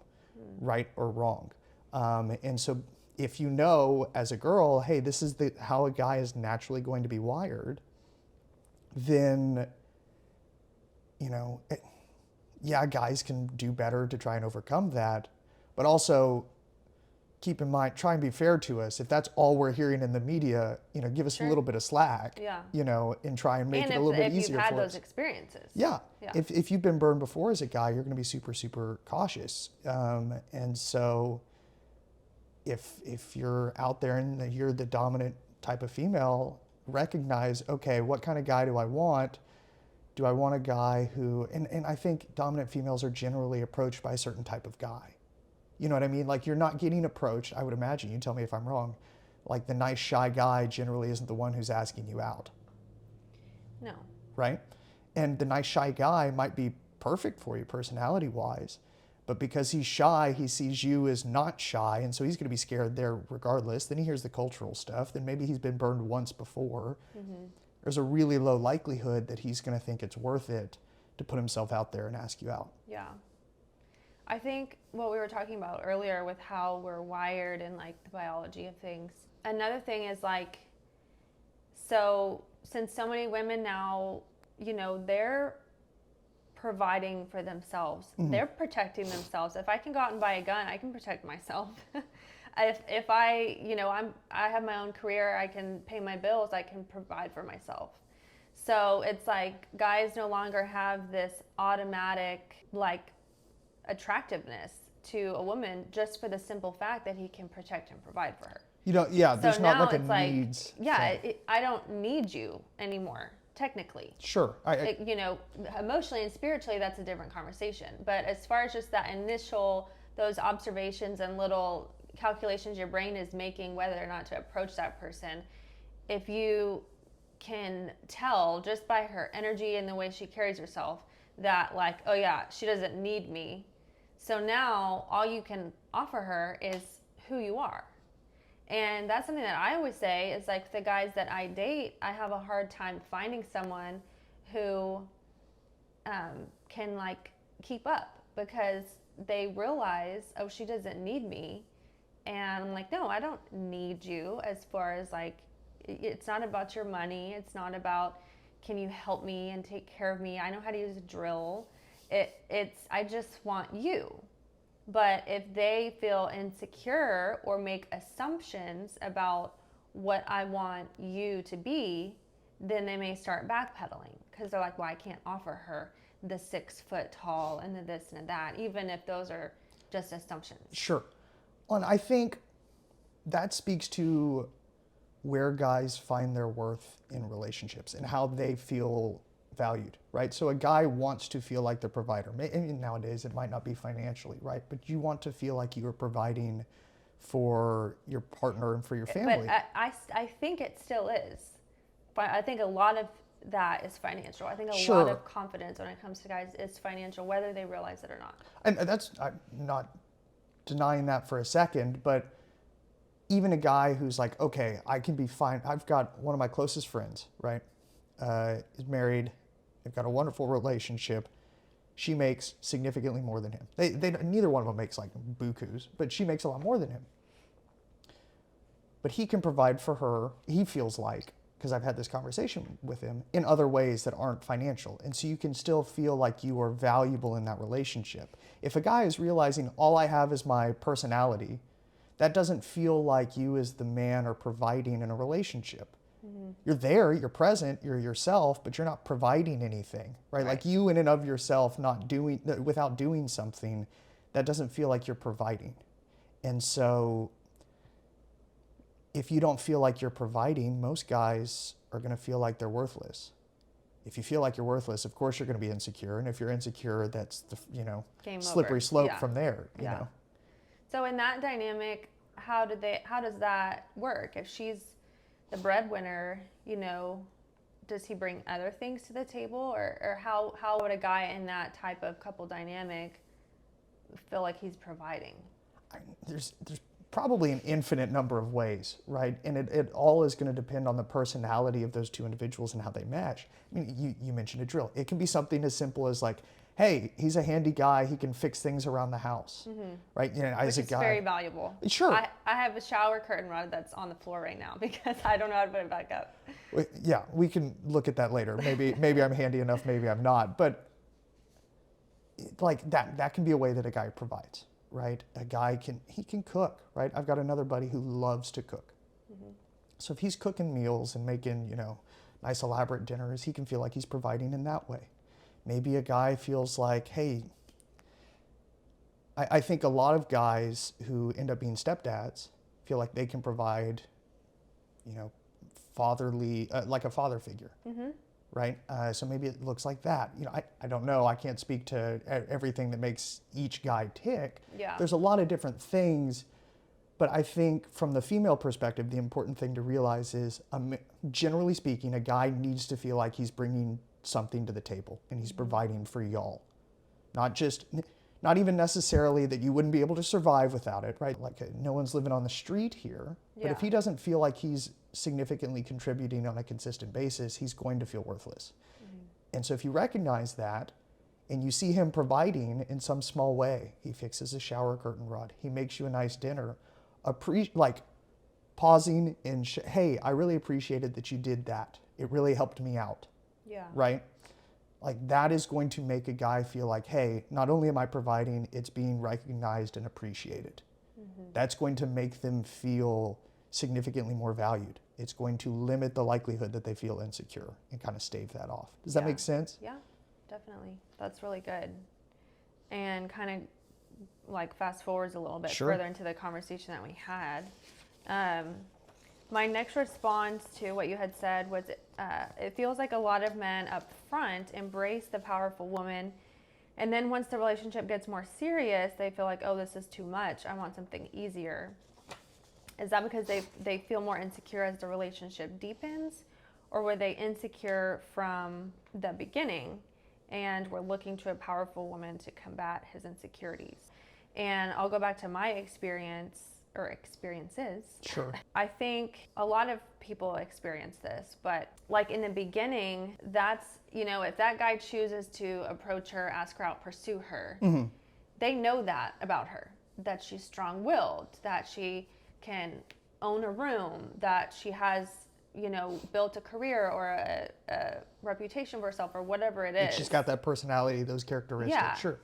right or wrong. And so if you know as a girl, hey, this is how a guy is naturally going to be wired, then, you know, yeah, guys can do better to try and overcome that, but also keep in mind, try and be fair to us. If that's all we're hearing in the media, you know, give us a little bit of slack, you know, and try and make it a little bit easier for us. And if you've had those experiences. Yeah. If you've been burned before as a guy, you're going to be super, super cautious. And so if you're out there and you're the dominant type of female, recognize, okay, what kind of guy do I want? Do I want a guy who, and I think dominant females are generally approached by a certain type of guy. You know what I mean? Like, you're not getting approached, I would imagine, you tell me if I'm wrong, like the nice shy guy generally isn't the one who's asking you out. No. Right? And the nice shy guy might be perfect for you personality-wise, but because he's shy, he sees you as not shy, and so he's going to be scared there regardless. Then he hears the cultural stuff, then maybe he's been burned once before. There's a really low likelihood that he's going to think it's worth it to put himself out there and ask you out. Yeah. I think what we were talking about earlier with how we're wired and like the biology of things. Another thing is like, so since so many women now, you know, they're providing for themselves, they're protecting themselves. If I can go out and buy a gun, I can protect myself. If I, you know, I have my own career, I can pay my bills, I can provide for myself. So it's like guys no longer have this automatic like attractiveness to a woman just for the simple fact that he can protect and provide for her. You know, yeah, so there's not like a needs. I don't need you anymore, technically. Sure. You know, emotionally and spiritually, that's a different conversation. But as far as just that initial, those observations and little calculations your brain is making whether or not to approach that person, if you can tell just by her energy and the way she carries herself that like, oh yeah, she doesn't need me. So now all you can offer her is who you are. And that's something that I always say is like the guys that I date, I have a hard time finding someone who can like keep up, because they realize, oh, she doesn't need me. And I'm like, no, I don't need you. As far as like, it's not about your money. It's not about, can you help me and take care of me? I know how to use a drill. I just want you. But if they feel insecure or make assumptions about what I want you to be, then they may start backpedaling, because they're like, well, I can't offer her the 6 foot tall and the this and that, even if those are just assumptions. Sure. Well, and I think that speaks to where guys find their worth in relationships and how they feel valued, right? So a guy wants to feel like the provider. And nowadays it might not be financially, right? But you want to feel like you are providing for your partner and for your family. But I think it still is. But I think a lot of that is financial. I think a lot of confidence when it comes to guys is financial, whether they realize it or not. And I'm not denying that for a second, but even a guy who's like, okay, I can be fine. I've got one of my closest friends, right? Is married. They've got a wonderful relationship. She makes significantly more than him. They neither one of them makes like bukus, but she makes a lot more than him. But he can provide for her, he feels like, because I've had this conversation with him, in other ways that aren't financial. And so you can still feel like you are valuable in that relationship. If a guy is realizing all I have is my personality, that doesn't feel like you as the man are providing in a relationship. Mm-hmm. You're there, you're present, you're yourself, but you're not providing anything, right? Like you in and of yourself without doing something, that doesn't feel like you're providing. And so if you don't feel like you're providing, most guys are going to feel like they're worthless. If you feel like you're worthless, of course you're going to be insecure. And if you're insecure, that's the, Game slippery over. slope from there, you know. So in that dynamic, how does that work? If she's the breadwinner, does he bring other things to the table, or how would a guy in that type of couple dynamic feel like he's providing? There's probably an infinite number of ways, right? And it all is going to depend on the personality of those two individuals and how they match. I mean, you mentioned a drill. It can be something as simple as like, hey, he's a handy guy. He can fix things around the house, right? As a guy, very valuable. Sure. I have a shower curtain rod that's on the floor right now because I don't know how to put it back up. Yeah, we can look at that later. Maybe I'm handy enough. Maybe I'm not. But like that can be a way that a guy provides, right? A guy can cook, right? I've got another buddy who loves to cook. Mm-hmm. So if he's cooking meals and making, nice elaborate dinners, he can feel like he's providing in that way. Maybe a guy feels like, hey, I think a lot of guys who end up being stepdads feel like they can provide, fatherly, like a father figure, right? So maybe it looks like that. I don't know. I can't speak to everything that makes each guy tick. Yeah. There's a lot of different things, but I think from the female perspective, the important thing to realize is, generally speaking, a guy needs to feel like he's bringing something to the table and he's providing for y'all. Not even necessarily that you wouldn't be able to survive without it, right? Like no one's living on the street here, but if he doesn't feel like he's significantly contributing on a consistent basis, he's going to feel worthless. Mm-hmm. And so if you recognize that and you see him providing in some small way, he fixes a shower curtain rod, he makes you a nice dinner, pausing and hey, I really appreciated that you did that. It really helped me out. Yeah. Right? Like that is going to make a guy feel like, hey, not only am I providing, it's being recognized and appreciated. Mm-hmm. That's going to make them feel significantly more valued. It's going to limit the likelihood that they feel insecure and kind of stave that off. Does that make sense? Yeah, definitely. That's really good. And kind of like fast forwards a little bit further into the conversation that we had. My next response to what you had said was, it feels like a lot of men up front embrace the powerful woman, and then once the relationship gets more serious, they feel like, oh, this is too much. I want something easier. Is that because they feel more insecure as the relationship deepens, or were they insecure from the beginning? and we're looking to a powerful woman to combat his insecurities. And I'll go back to my experiences. Sure. I think a lot of people experience this, but like in the beginning, that's, if that guy chooses to approach her, ask her out, pursue her, they know that about her, that she's strong-willed, that she can own a room, that she has, built a career or a reputation for herself or whatever it is. She's got that personality, those characteristics. Yeah. Sure.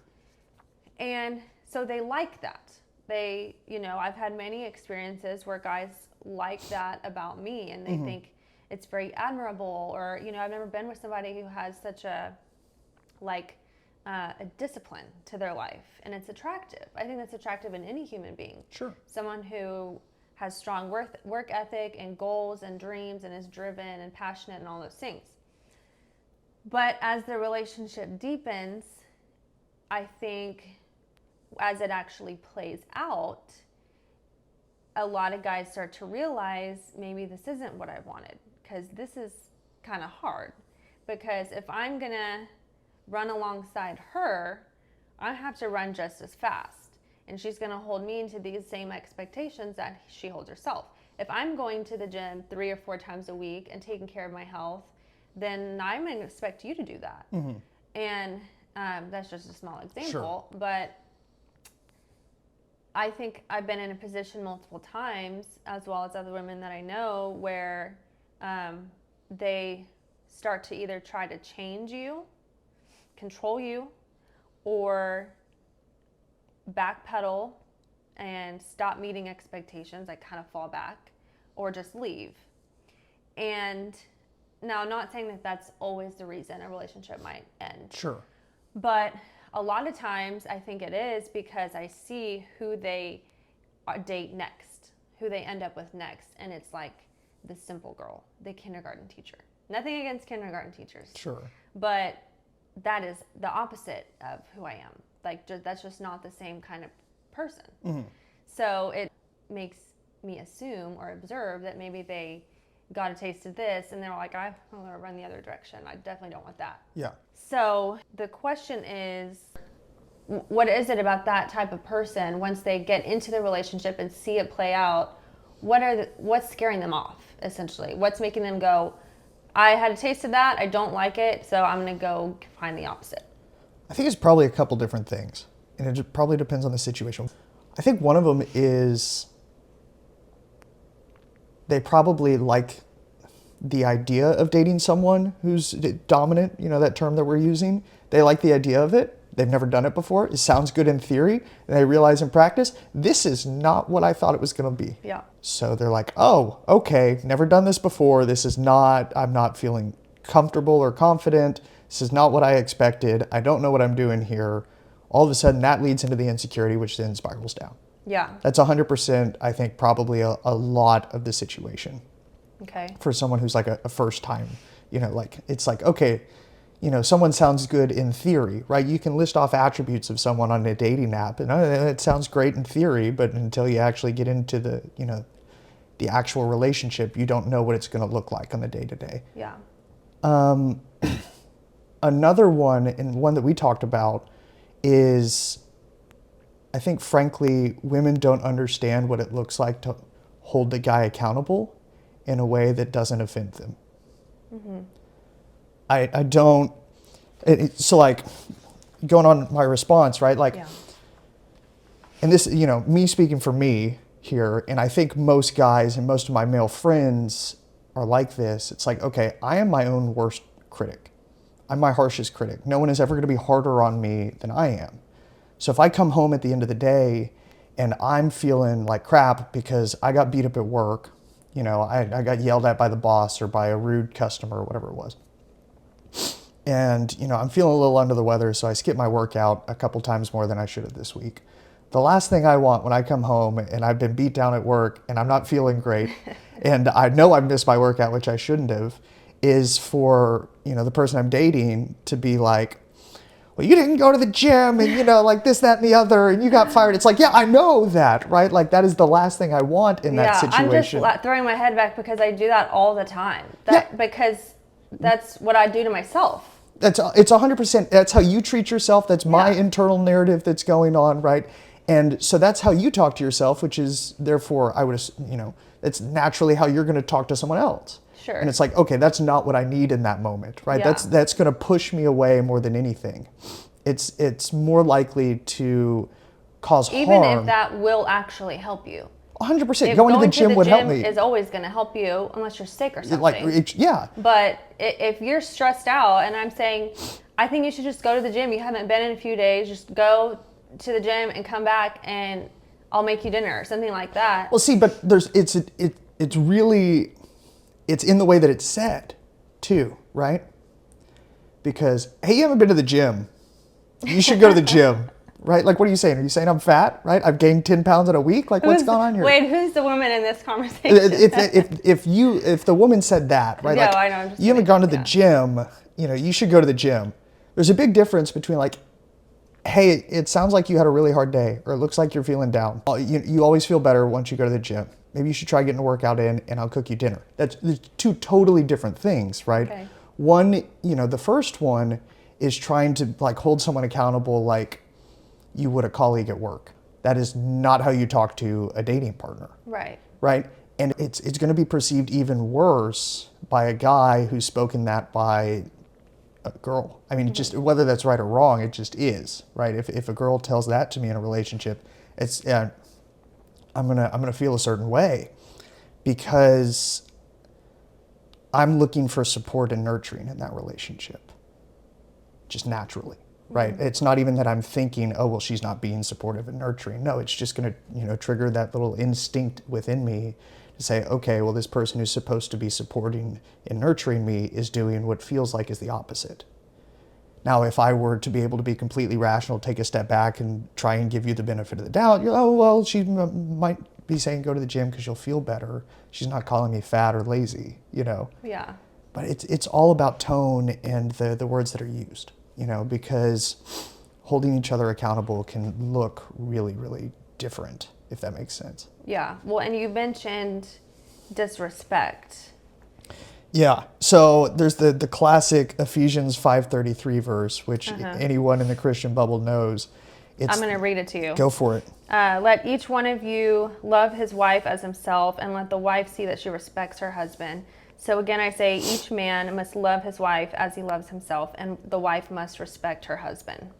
And so they like that. I've had many experiences where guys like that about me, and they think it's very admirable, or, I've never been with somebody who has such a discipline to their life, and it's attractive. I think that's attractive in any human being. Sure. Someone who has strong work ethic and goals and dreams and is driven and passionate and all those things. But as the relationship deepens, I think as it actually plays out, a lot of guys start to realize maybe this isn't what I wanted, because this is kind of hard. Because if I'm going to run alongside her, I have to run just as fast. And she's going to hold me into these same expectations that she holds herself. If I'm going to the gym 3 or 4 times a week and taking care of my health, then I'm going to expect you to do that. And that's just a small example. Sure. But I think I've been in a position multiple times, as well as other women that I know, where they start to either try to change you, control you, or backpedal and stop meeting expectations, like kind of fall back, or just leave. And now, I'm not saying that that's always the reason a relationship might end. Sure. But a lot of times I think it is because I see who they date next, who they end up with next. And it's like the simple girl, the kindergarten teacher. Nothing against kindergarten teachers. Sure. But that is the opposite of who I am. That's just not the same kind of person. So it makes me assume or observe that maybe they got a taste of this and they're like, I want to run the other direction. I definitely don't want that. Yeah. So the question is, what is it about that type of person, once they get into the relationship and see it play out, what's scaring them off, essentially? What's making them go, I had a taste of that, I don't like it, so I'm going to go find the opposite? I think it's probably a couple different things, and it just probably depends on the situation. I think one of them is they probably like the idea of dating someone who's dominant, that term that we're using. They like the idea of it. They've never done it before. It sounds good in theory, and they realize in practice, this is not what I thought it was going to be. Yeah. So they're like, oh, okay, never done this before. I'm not feeling comfortable or confident. This is not what I expected. I don't know what I'm doing here. All of a sudden, that leads into the insecurity, which then spirals down. Yeah. That's 100%, I think, probably a lot of the situation. Okay. For someone who's like a first time, it's like, okay, someone sounds good in theory, right? You can list off attributes of someone on a dating app, and it sounds great in theory, but until you actually get into the actual relationship, you don't know what it's going to look like on the day-to-day. Yeah. Another one, and one that we talked about, is I think, frankly, women don't understand what it looks like to hold the guy accountable in a way that doesn't offend them. I don't, so like, going on my response, right? Like, Yeah. and this, me speaking for me here, and I think most guys and most of my male friends are like this. It's like, okay, I am my own worst critic. I'm my harshest critic. No one is ever going to be harder on me than I am. So if I come home at the end of the day and I'm feeling like crap because I got beat up at work, I got yelled at by the boss or by a rude customer or whatever it was. And, I'm feeling a little under the weather, so I skip my workout a couple times more than I should have this week. The last thing I want when I come home and I've been beat down at work and I'm not feeling great and I know I've missed my workout, which I shouldn't have, is for, the person I'm dating to be like, well, you didn't go to the gym and, like this, that, and the other, and you got fired. It's like, yeah, I know that, right? Like that is the last thing I want in that situation. I'm just throwing my head back because I do that all the time. Because that's what I do to myself. It's 100%. That's how you treat yourself. That's my internal narrative that's going on, right? And so that's how you talk to yourself, which is therefore I would, it's naturally how you're going to talk to someone else. Sure. And it's like, okay, that's not what I need in that moment, right? Yeah. That's going to push me away more than anything. It's more likely to cause harm. Even if that will actually help you. 100%. Going to the gym would help me. Is always going to help you unless you're sick or something. Yeah. But if you're stressed out, and I'm saying, I think you should just go to the gym. You haven't been in a few days. Just go to the gym and come back, and I'll make you dinner or something like that. Well, see, but it's in the way that it's said, too, right? Because, hey, you haven't been to the gym. You should go to the gym. Right? Like, what are you saying? Are you saying I'm fat? Right? I've gained 10 pounds in a week? Like, what's going on here? Wait, who's the woman in this conversation? If the woman said that, right? Yeah, like, I know. I'm just you haven't gone to the gym, you should go to the gym. There's a big difference between like, hey, it sounds like you had a really hard day, or it looks like you're feeling down. You always feel better once you go to the gym. Maybe you should try getting a workout in, and I'll cook you dinner. There's two totally different things, right? Okay. One, the first one is trying to like hold someone accountable, like you would a colleague at work. That is not how you talk to a dating partner. Right. Right? And it's going to be perceived even worse by a guy who's spoken that by a girl. I mean, just whether that's right or wrong, it just is, right? If a girl tells that to me in a relationship, it's I'm gonna feel a certain way, because I'm looking for support and nurturing in that relationship, just naturally. Right. It's not even that I'm thinking, oh, well, she's not being supportive and nurturing. No, it's just going to, trigger that little instinct within me to say, okay, well, this person who's supposed to be supporting and nurturing me is doing what feels like is the opposite. Now, if I were to be able to be completely rational, take a step back and try and give you the benefit of the doubt, oh, well, she might be saying go to the gym because you'll feel better. She's not calling me fat or lazy, Yeah. But it's all about tone and the words that are used. Because holding each other accountable can look really, really different, if that makes sense. Yeah. Well, and you mentioned disrespect. Yeah. So there's the classic Ephesians 5:33 verse, which anyone in the Christian bubble knows. I'm going to read it to you. Go for it. Let each one of you love his wife as himself, and let the wife see that she respects her husband. So again, I say each man must love his wife as he loves himself, and the wife must respect her husband.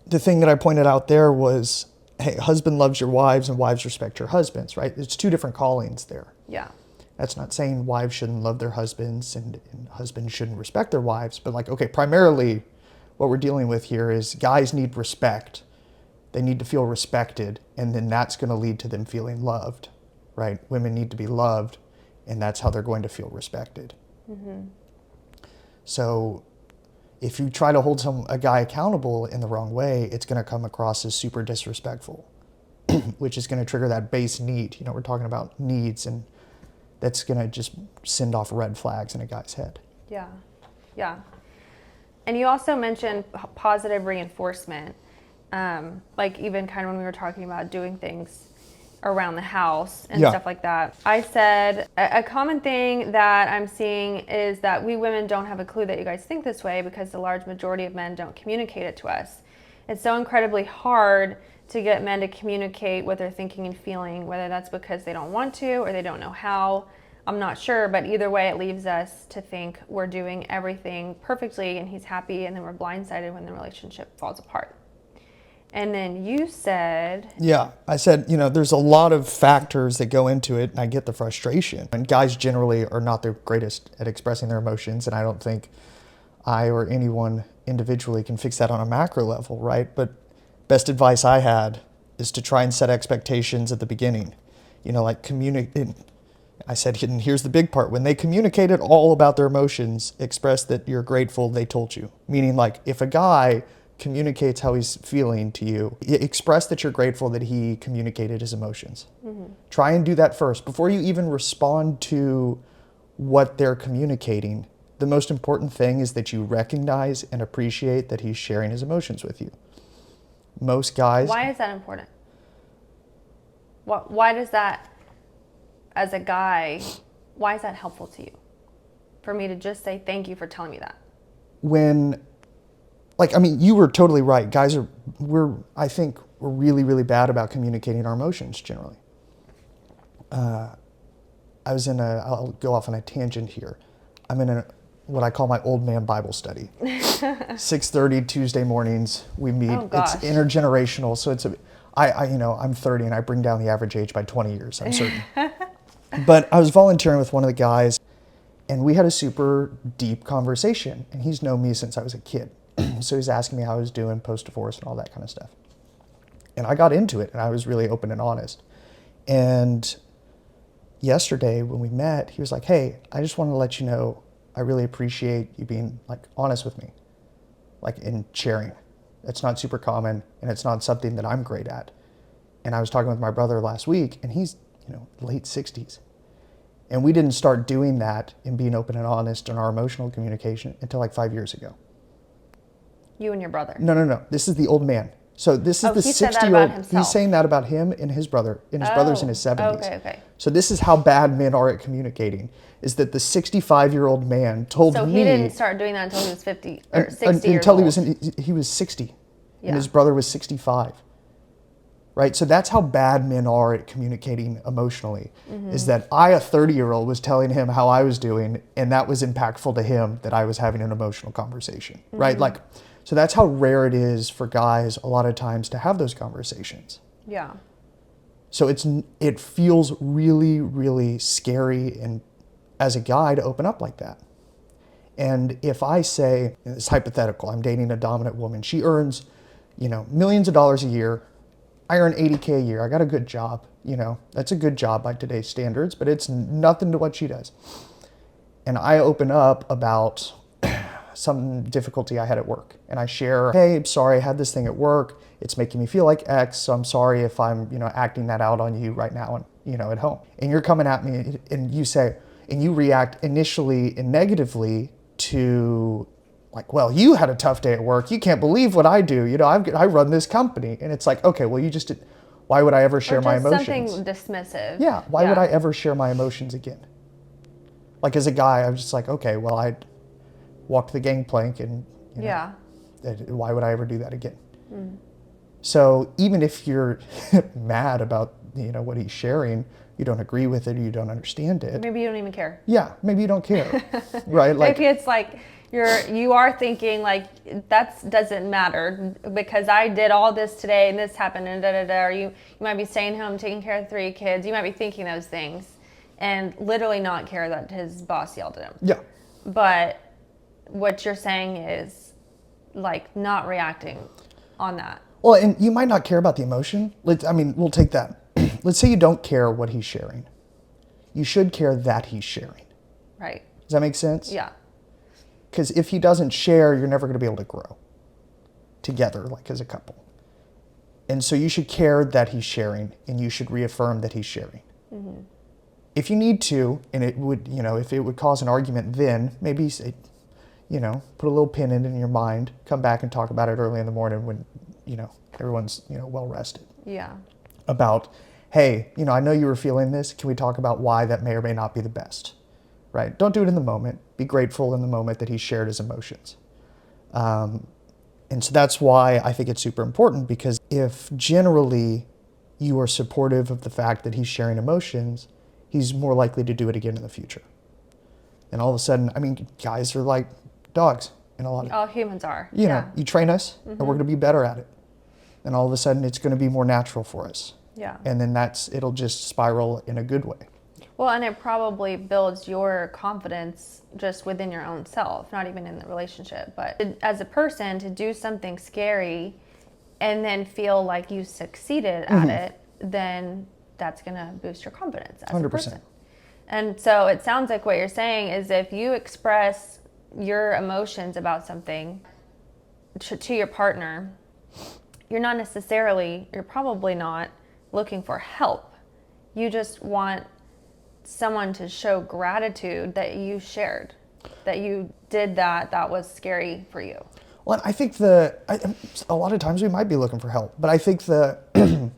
The thing that I pointed out there was, hey, husband loves your wives and wives respect your husbands, right? It's two different callings there. Yeah. That's not saying wives shouldn't love their husbands and husbands shouldn't respect their wives, but like, okay, primarily what we're dealing with here is guys need respect. They need to feel respected, and then that's going to lead to them feeling loved, right? Women need to be loved, and that's how they're going to feel respected. Mm-hmm. So if you try to hold a guy accountable in the wrong way, it's going to come across as super disrespectful, which is going to trigger that base need. We're talking about needs, and that's going to just send off red flags in a guy's head. Yeah. Yeah. And you also mentioned positive reinforcement, like even kind of when we were talking about doing things around the house and stuff like that. I said a common thing that I'm seeing is that we women don't have a clue that you guys think this way, because the large majority of men don't communicate it to us. It's so incredibly hard to get men to communicate what they're thinking and feeling, whether that's because they don't want to or they don't know how. I'm not sure, but either way, it leaves us to think we're doing everything perfectly and he's happy, and then we're blindsided when the relationship falls apart. And then you said... Yeah, I said, there's a lot of factors that go into it, and I get the frustration. And guys generally are not the greatest at expressing their emotions, and I don't think I or anyone individually can fix that on a macro level, right? But best advice I had is to try and set expectations at the beginning. Like communicate. I said, and here's the big part. When they communicated all about their emotions, express that you're grateful they told you. Meaning, like, if a guy communicates how he's feeling to you, express that you're grateful that he communicated his emotions. Mm-hmm. Try and do that first. Before you even respond to what they're communicating, the most important thing is that you recognize and appreciate that he's sharing his emotions with you. Most guys... Why is that important? Why does that, as a guy, why is that helpful to you? For me to just say, thank you for telling me that. when, like, I mean, you were totally right. Guys I think we're really, really bad about communicating our emotions generally. I'll go off on a tangent here. I'm in what I call my old man Bible study. 6:30 Tuesday mornings, we meet. Oh, gosh. It's intergenerational, so I'm 30 and I bring down the average age by 20 years, I'm certain. But I was volunteering with one of the guys, and we had a super deep conversation, and he's known me since I was a kid. So he's asking me how I was doing post-divorce and all that kind of stuff. And I got into it, and I was really open and honest. And yesterday when we met, he was like, hey, I just wanted to let you know I really appreciate you being like honest with me, like in sharing. It's not super common, and it's not something that I'm great at. And I was talking with my brother last week, and he's late 60s. And we didn't start doing that and being open and honest in our emotional communication until like 5 years ago. You and your brother? No. This is the old man. So this is the 60-year-old. He's saying that about him and his brother. And his brother's in his 70s. Okay. So this is how bad men are at communicating, is that the 65-year-old man told me... So he didn't start doing that until he was 50 or 60 years old. Until he was 60. Yeah. And his brother was 65. Right? So that's how bad men are at communicating emotionally, is that I, a 30-year-old, was telling him how I was doing, and that was impactful to him that I was having an emotional conversation, right? Like, so that's how rare it is for guys a lot of times to have those conversations. Yeah. So it feels really, really scary and as a guy to open up like that. And if I say, it's hypothetical, I'm dating a dominant woman, she earns, millions of dollars a year. I earn $80K a year. I got a good job, that's a good job by today's standards, but it's nothing to what she does. And I open up about some difficulty I had at work, and I share, hey, I'm sorry, I had this thing at work. It's making me feel like X, so I'm sorry if I'm, acting that out on you right now and, at home. And you're coming at me and you say, and you react initially and negatively to like, well, you had a tough day at work. You can't believe what I do. I run this company. And it's like, okay, well, you just did. Why would I ever share my emotions? Something dismissive. Yeah. Why would I ever share my emotions again? Like as a guy, I'm just like, okay, well, I walked the gangplank and, why would I ever do that again? So even if you're mad about, what he's sharing, you don't agree with it or you don't understand it. Maybe you don't even care. Yeah. Maybe you don't care. Right? Like, maybe it's like, you are thinking like that doesn't matter because I did all this today and this happened and or you might be staying home taking care of 3 kids. You might be thinking those things and literally not care that his boss yelled at him. Yeah. But what you're saying is like not reacting on that. Well, and you might not care about the emotion. We'll take that. Let's say you don't care what he's sharing. You should care that he's sharing. Right. Does that make sense? Yeah. Because if he doesn't share, you're never going to be able to grow together, like as a couple. And so you should care that he's sharing, and you should reaffirm that he's sharing. If you need to, and it would, if it would cause an argument, then maybe say, put a little pin in your mind, come back and talk about it early in the morning when, everyone's, well rested. Yeah. About, hey, I know you were feeling this. Can we talk about why that may or may not be the best? Right? Don't do it in the moment. Be grateful in the moment that he shared his emotions. And so that's why I think it's super important, because if generally you are supportive of the fact that he's sharing emotions, he's more likely to do it again in the future. And all of a sudden, guys are like dogs in a lot of... All humans are. You train us and we're going to be better at it. And all of a sudden it's going to be more natural for us. Yeah. And then it'll just spiral in a good way. Well, and it probably builds your confidence just within your own self, not even in the relationship. But as a person, to do something scary and then feel like you succeeded at it, then that's going to boost your confidence as 100%. a person. And so it sounds like what you're saying is if you express your emotions about something to your partner, you're probably not looking for help. You just want someone to show gratitude that you shared, that you did that was scary for you. Well, I think a lot of times we might be looking for help, but I think the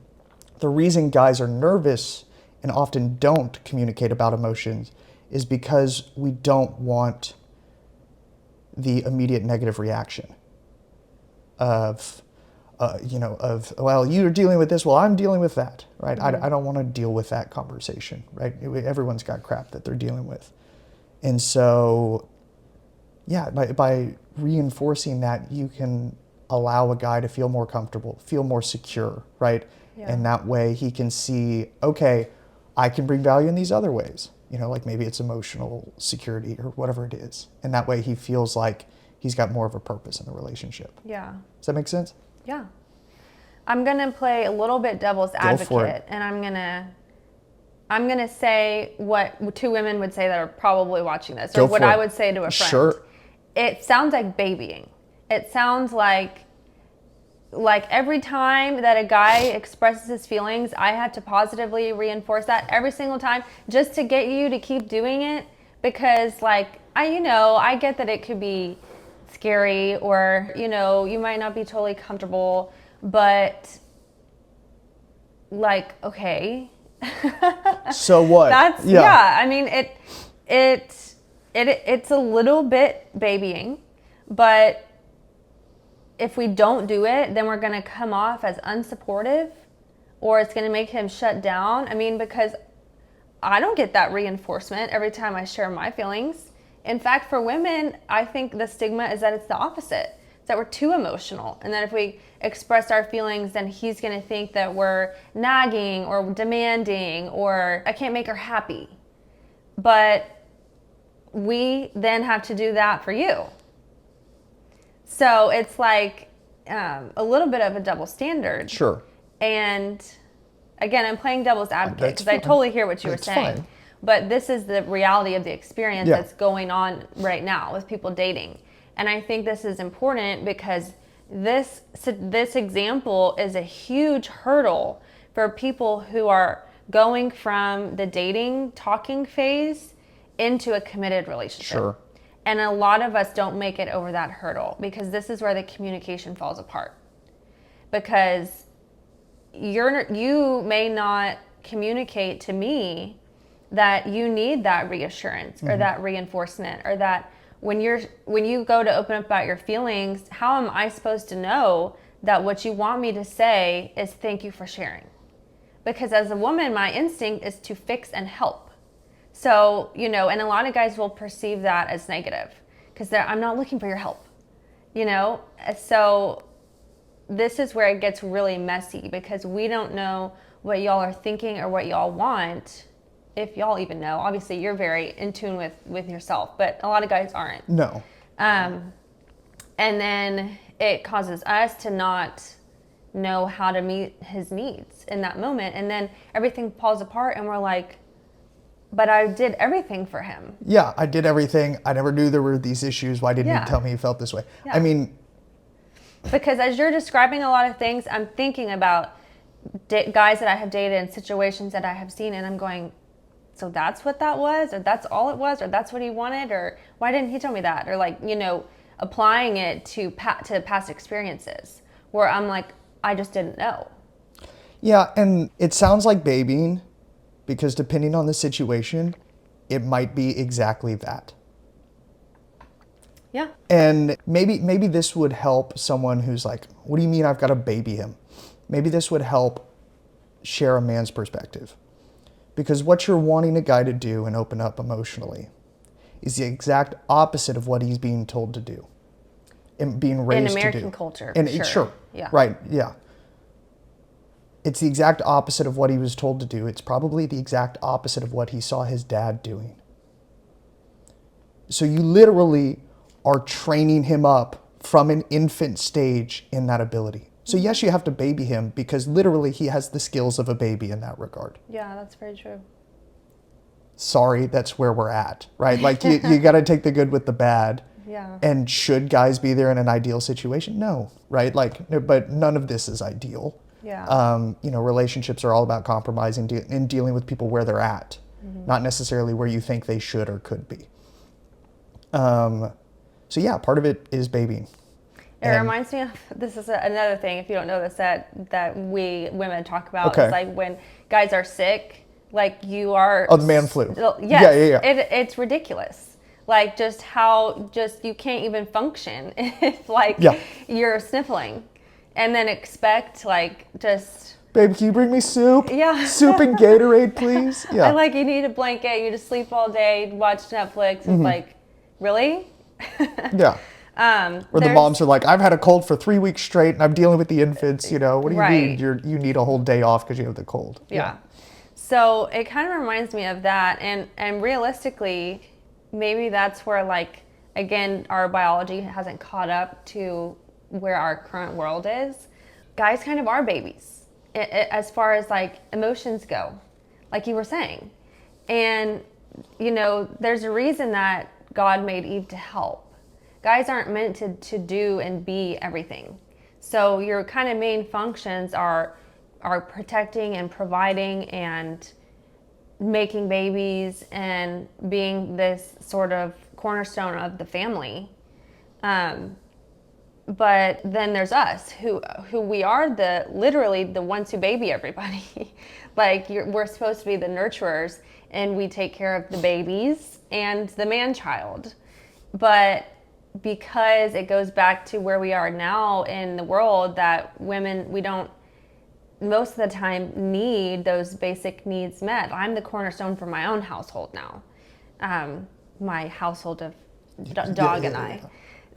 reason guys are nervous and often don't communicate about emotions is because we don't want the immediate negative reaction of, well, you're dealing with this, well, I'm dealing with that, right? I don't want to deal with that conversation, right? Everyone's got crap that they're dealing with. And so, yeah, by reinforcing that, you can allow a guy to feel more comfortable, feel more secure, right? Yeah. And that way he can see, okay, I can bring value in these other ways. Like maybe it's emotional security or whatever it is. And that way he feels like he's got more of a purpose in the relationship. Yeah. Does that make sense? Yeah. I'm going to play a little bit devil's advocate, and I'm going to say what two women would say that are probably watching this, or what I would say to a friend. Sure. It sounds like babying. It sounds like every time that a guy expresses his feelings, I had to positively reinforce that every single time just to get you to keep doing it, because I get that it could be scary, or you might not be totally comfortable, but okay. So what? I mean, it's a little bit babying, but if we don't do it, then we're going to come off as unsupportive, or it's going to make him shut down. I mean, because I don't get that reinforcement every time I share my feelings. In fact, for women, I think the stigma is that it's the opposite. It's that we're too emotional. And that if we express our feelings, then he's going to think that we're nagging or demanding, or I can't make her happy. But we then have to do that for you. So it's a little bit of a double standard. Sure. And again, I'm playing devil's advocate because I totally hear what you were saying. Fine. But this is the reality of the experience that's going on right now with people dating. And I think this is important because this example is a huge hurdle for people who are going from the dating, talking phase into a committed relationship. Sure. And a lot of us don't make it over that hurdle, because this is where the communication falls apart. Because you may not communicate to me that you need that reassurance or that reinforcement, or that when you go to open up about your feelings, how am I supposed to know that what you want me to say is thank you for sharing? Because as a woman, my instinct is to fix and help. So, and a lot of guys will perceive that as negative because I'm not looking for your help, So this is where it gets really messy, because we don't know what y'all are thinking or what y'all want, if y'all even know. Obviously, you're very in tune with yourself, but a lot of guys aren't. No. And then it causes us to not know how to meet his needs in that moment. And then everything falls apart and we're like, but I did everything for him. Yeah, I did everything. I never knew there were these issues. Why didn't you tell me you felt this way? Yeah. I mean... Because as you're describing a lot of things, I'm thinking about guys that I have dated and situations that I have seen, and I'm going, so that's what that was? Or that's all it was? Or that's what he wanted? Or why didn't he tell me that? Or applying it to past experiences where I'm like, I just didn't know. Yeah, and it sounds like babying, because depending on the situation, it might be exactly that. Yeah. And maybe this would help someone who's like, what do you mean I've got to baby him? Maybe this would help share a man's perspective. Because what you're wanting a guy to do and open up emotionally is the exact opposite of what he's being told to do and being raised to do. In American culture. Sure. Yeah. Right. Yeah. It's the exact opposite of what he was told to do. It's probably the exact opposite of what he saw his dad doing. So you literally are training him up from an infant stage in that ability. So yes, you have to baby him, because literally he has the skills of a baby in that regard. Yeah, that's very true. Sorry, that's where we're at, right? You got to take the good with the bad. Yeah. And should guys be there in an ideal situation? No, right? But none of this is ideal. Yeah. Relationships are all about compromising and dealing with people where they're at, not necessarily where you think they should or could be. So yeah, part of it is babying. It reminds me of, this is another thing, if you don't know this, that we women talk about. Okay. It's like when guys are sick, you are... Oh, the man flu. Yes, yeah. It's ridiculous. Like just how you can't even function if like you're sniffling, and then expect like just. Babe, can you bring me soup? Yeah. Soup and Gatorade, please. Yeah. And like you need a blanket, you just sleep all day, watch Netflix. It's like, really? Yeah. Or the moms are like, I've had a cold for 3 weeks straight and I'm dealing with the infants, you know, what do you mean? You need a whole day off because you have the cold. Yeah. So it kind of reminds me of that. And realistically, maybe that's where like, again, our biology hasn't caught up to where our current world is. Guys kind of are babies as far as like emotions go, like you were saying. And, you know, there's a reason that God made Eve to help. Guys aren't meant to do and be everything. So your kind of main functions are protecting and providing and making babies and being this sort of cornerstone of the family. But then there's us who we are literally the ones who baby everybody. Like we're supposed to be the nurturers, and we take care of the babies and the man-child. But because it goes back to where we are now in the world, that women, we don't most of the time need those basic needs met. I'm the cornerstone for my own household now. My household of dog and I.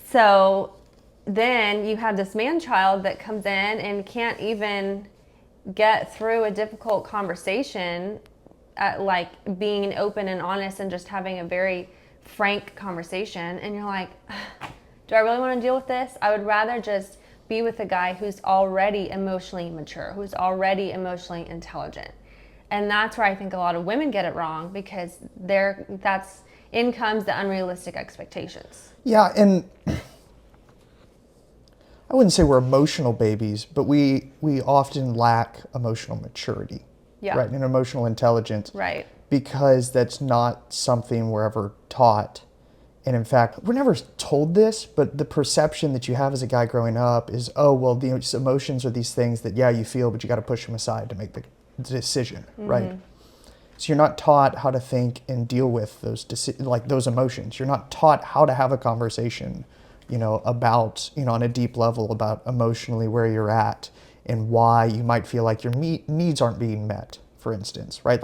So then you have this man-child that comes in and can't even get through a difficult conversation, like being open and honest and just having a very frank conversation. And you're like, do I really want to deal with this? I would rather just be with a guy who's already emotionally mature, who's already emotionally intelligent. And that's where I think a lot of women get it wrong, because in comes the unrealistic expectations. Yeah, and I wouldn't say we're emotional babies, but we often lack emotional maturity, right, and emotional intelligence, right? Because that's not something we're ever taught. And in fact, we're never told this, but the perception that you have as a guy growing up is, oh, well, these emotions are these things that, you feel, but you got to push them aside to make the decision, right? So you're not taught how to think and deal with those emotions. You're not taught how to have a conversation, about, on a deep level about emotionally where you're at and why you might feel like your needs aren't being met, for instance, right?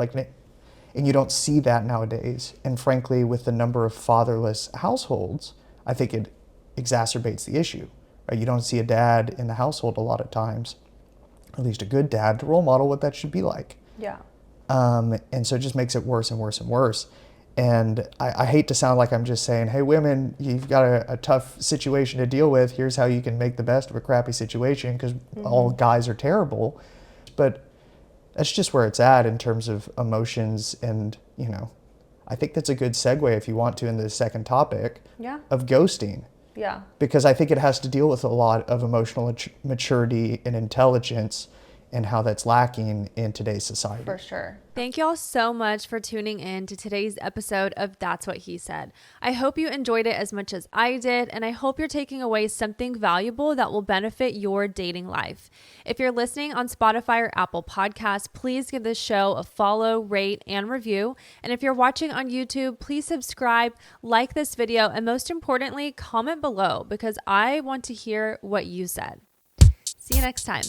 And you don't see that nowadays. And frankly, with the number of fatherless households, I think it exacerbates the issue, right? You don't see a dad in the household a lot of times, at least a good dad, to role model what that should be like. Yeah. And so it just makes it worse and worse and worse. And I hate to sound like I'm just saying, hey, women, you've got a tough situation to deal with. Here's how you can make the best of a crappy situation, because all guys are terrible. But that's just where it's at in terms of emotions. And, I think that's a good segue, if you want to, into the second topic of ghosting. Yeah. Because I think it has to deal with a lot of emotional maturity and intelligence, and how that's lacking in today's society. For sure. Thank you all so much for tuning in to today's episode of That's What He Said. I hope you enjoyed it as much as I did, and I hope you're taking away something valuable that will benefit your dating life. If you're listening on Spotify or Apple Podcasts, please give this show a follow, rate, and review. And if you're watching on YouTube, please subscribe, like this video, and most importantly, comment below, because I want to hear what you said. See you next time.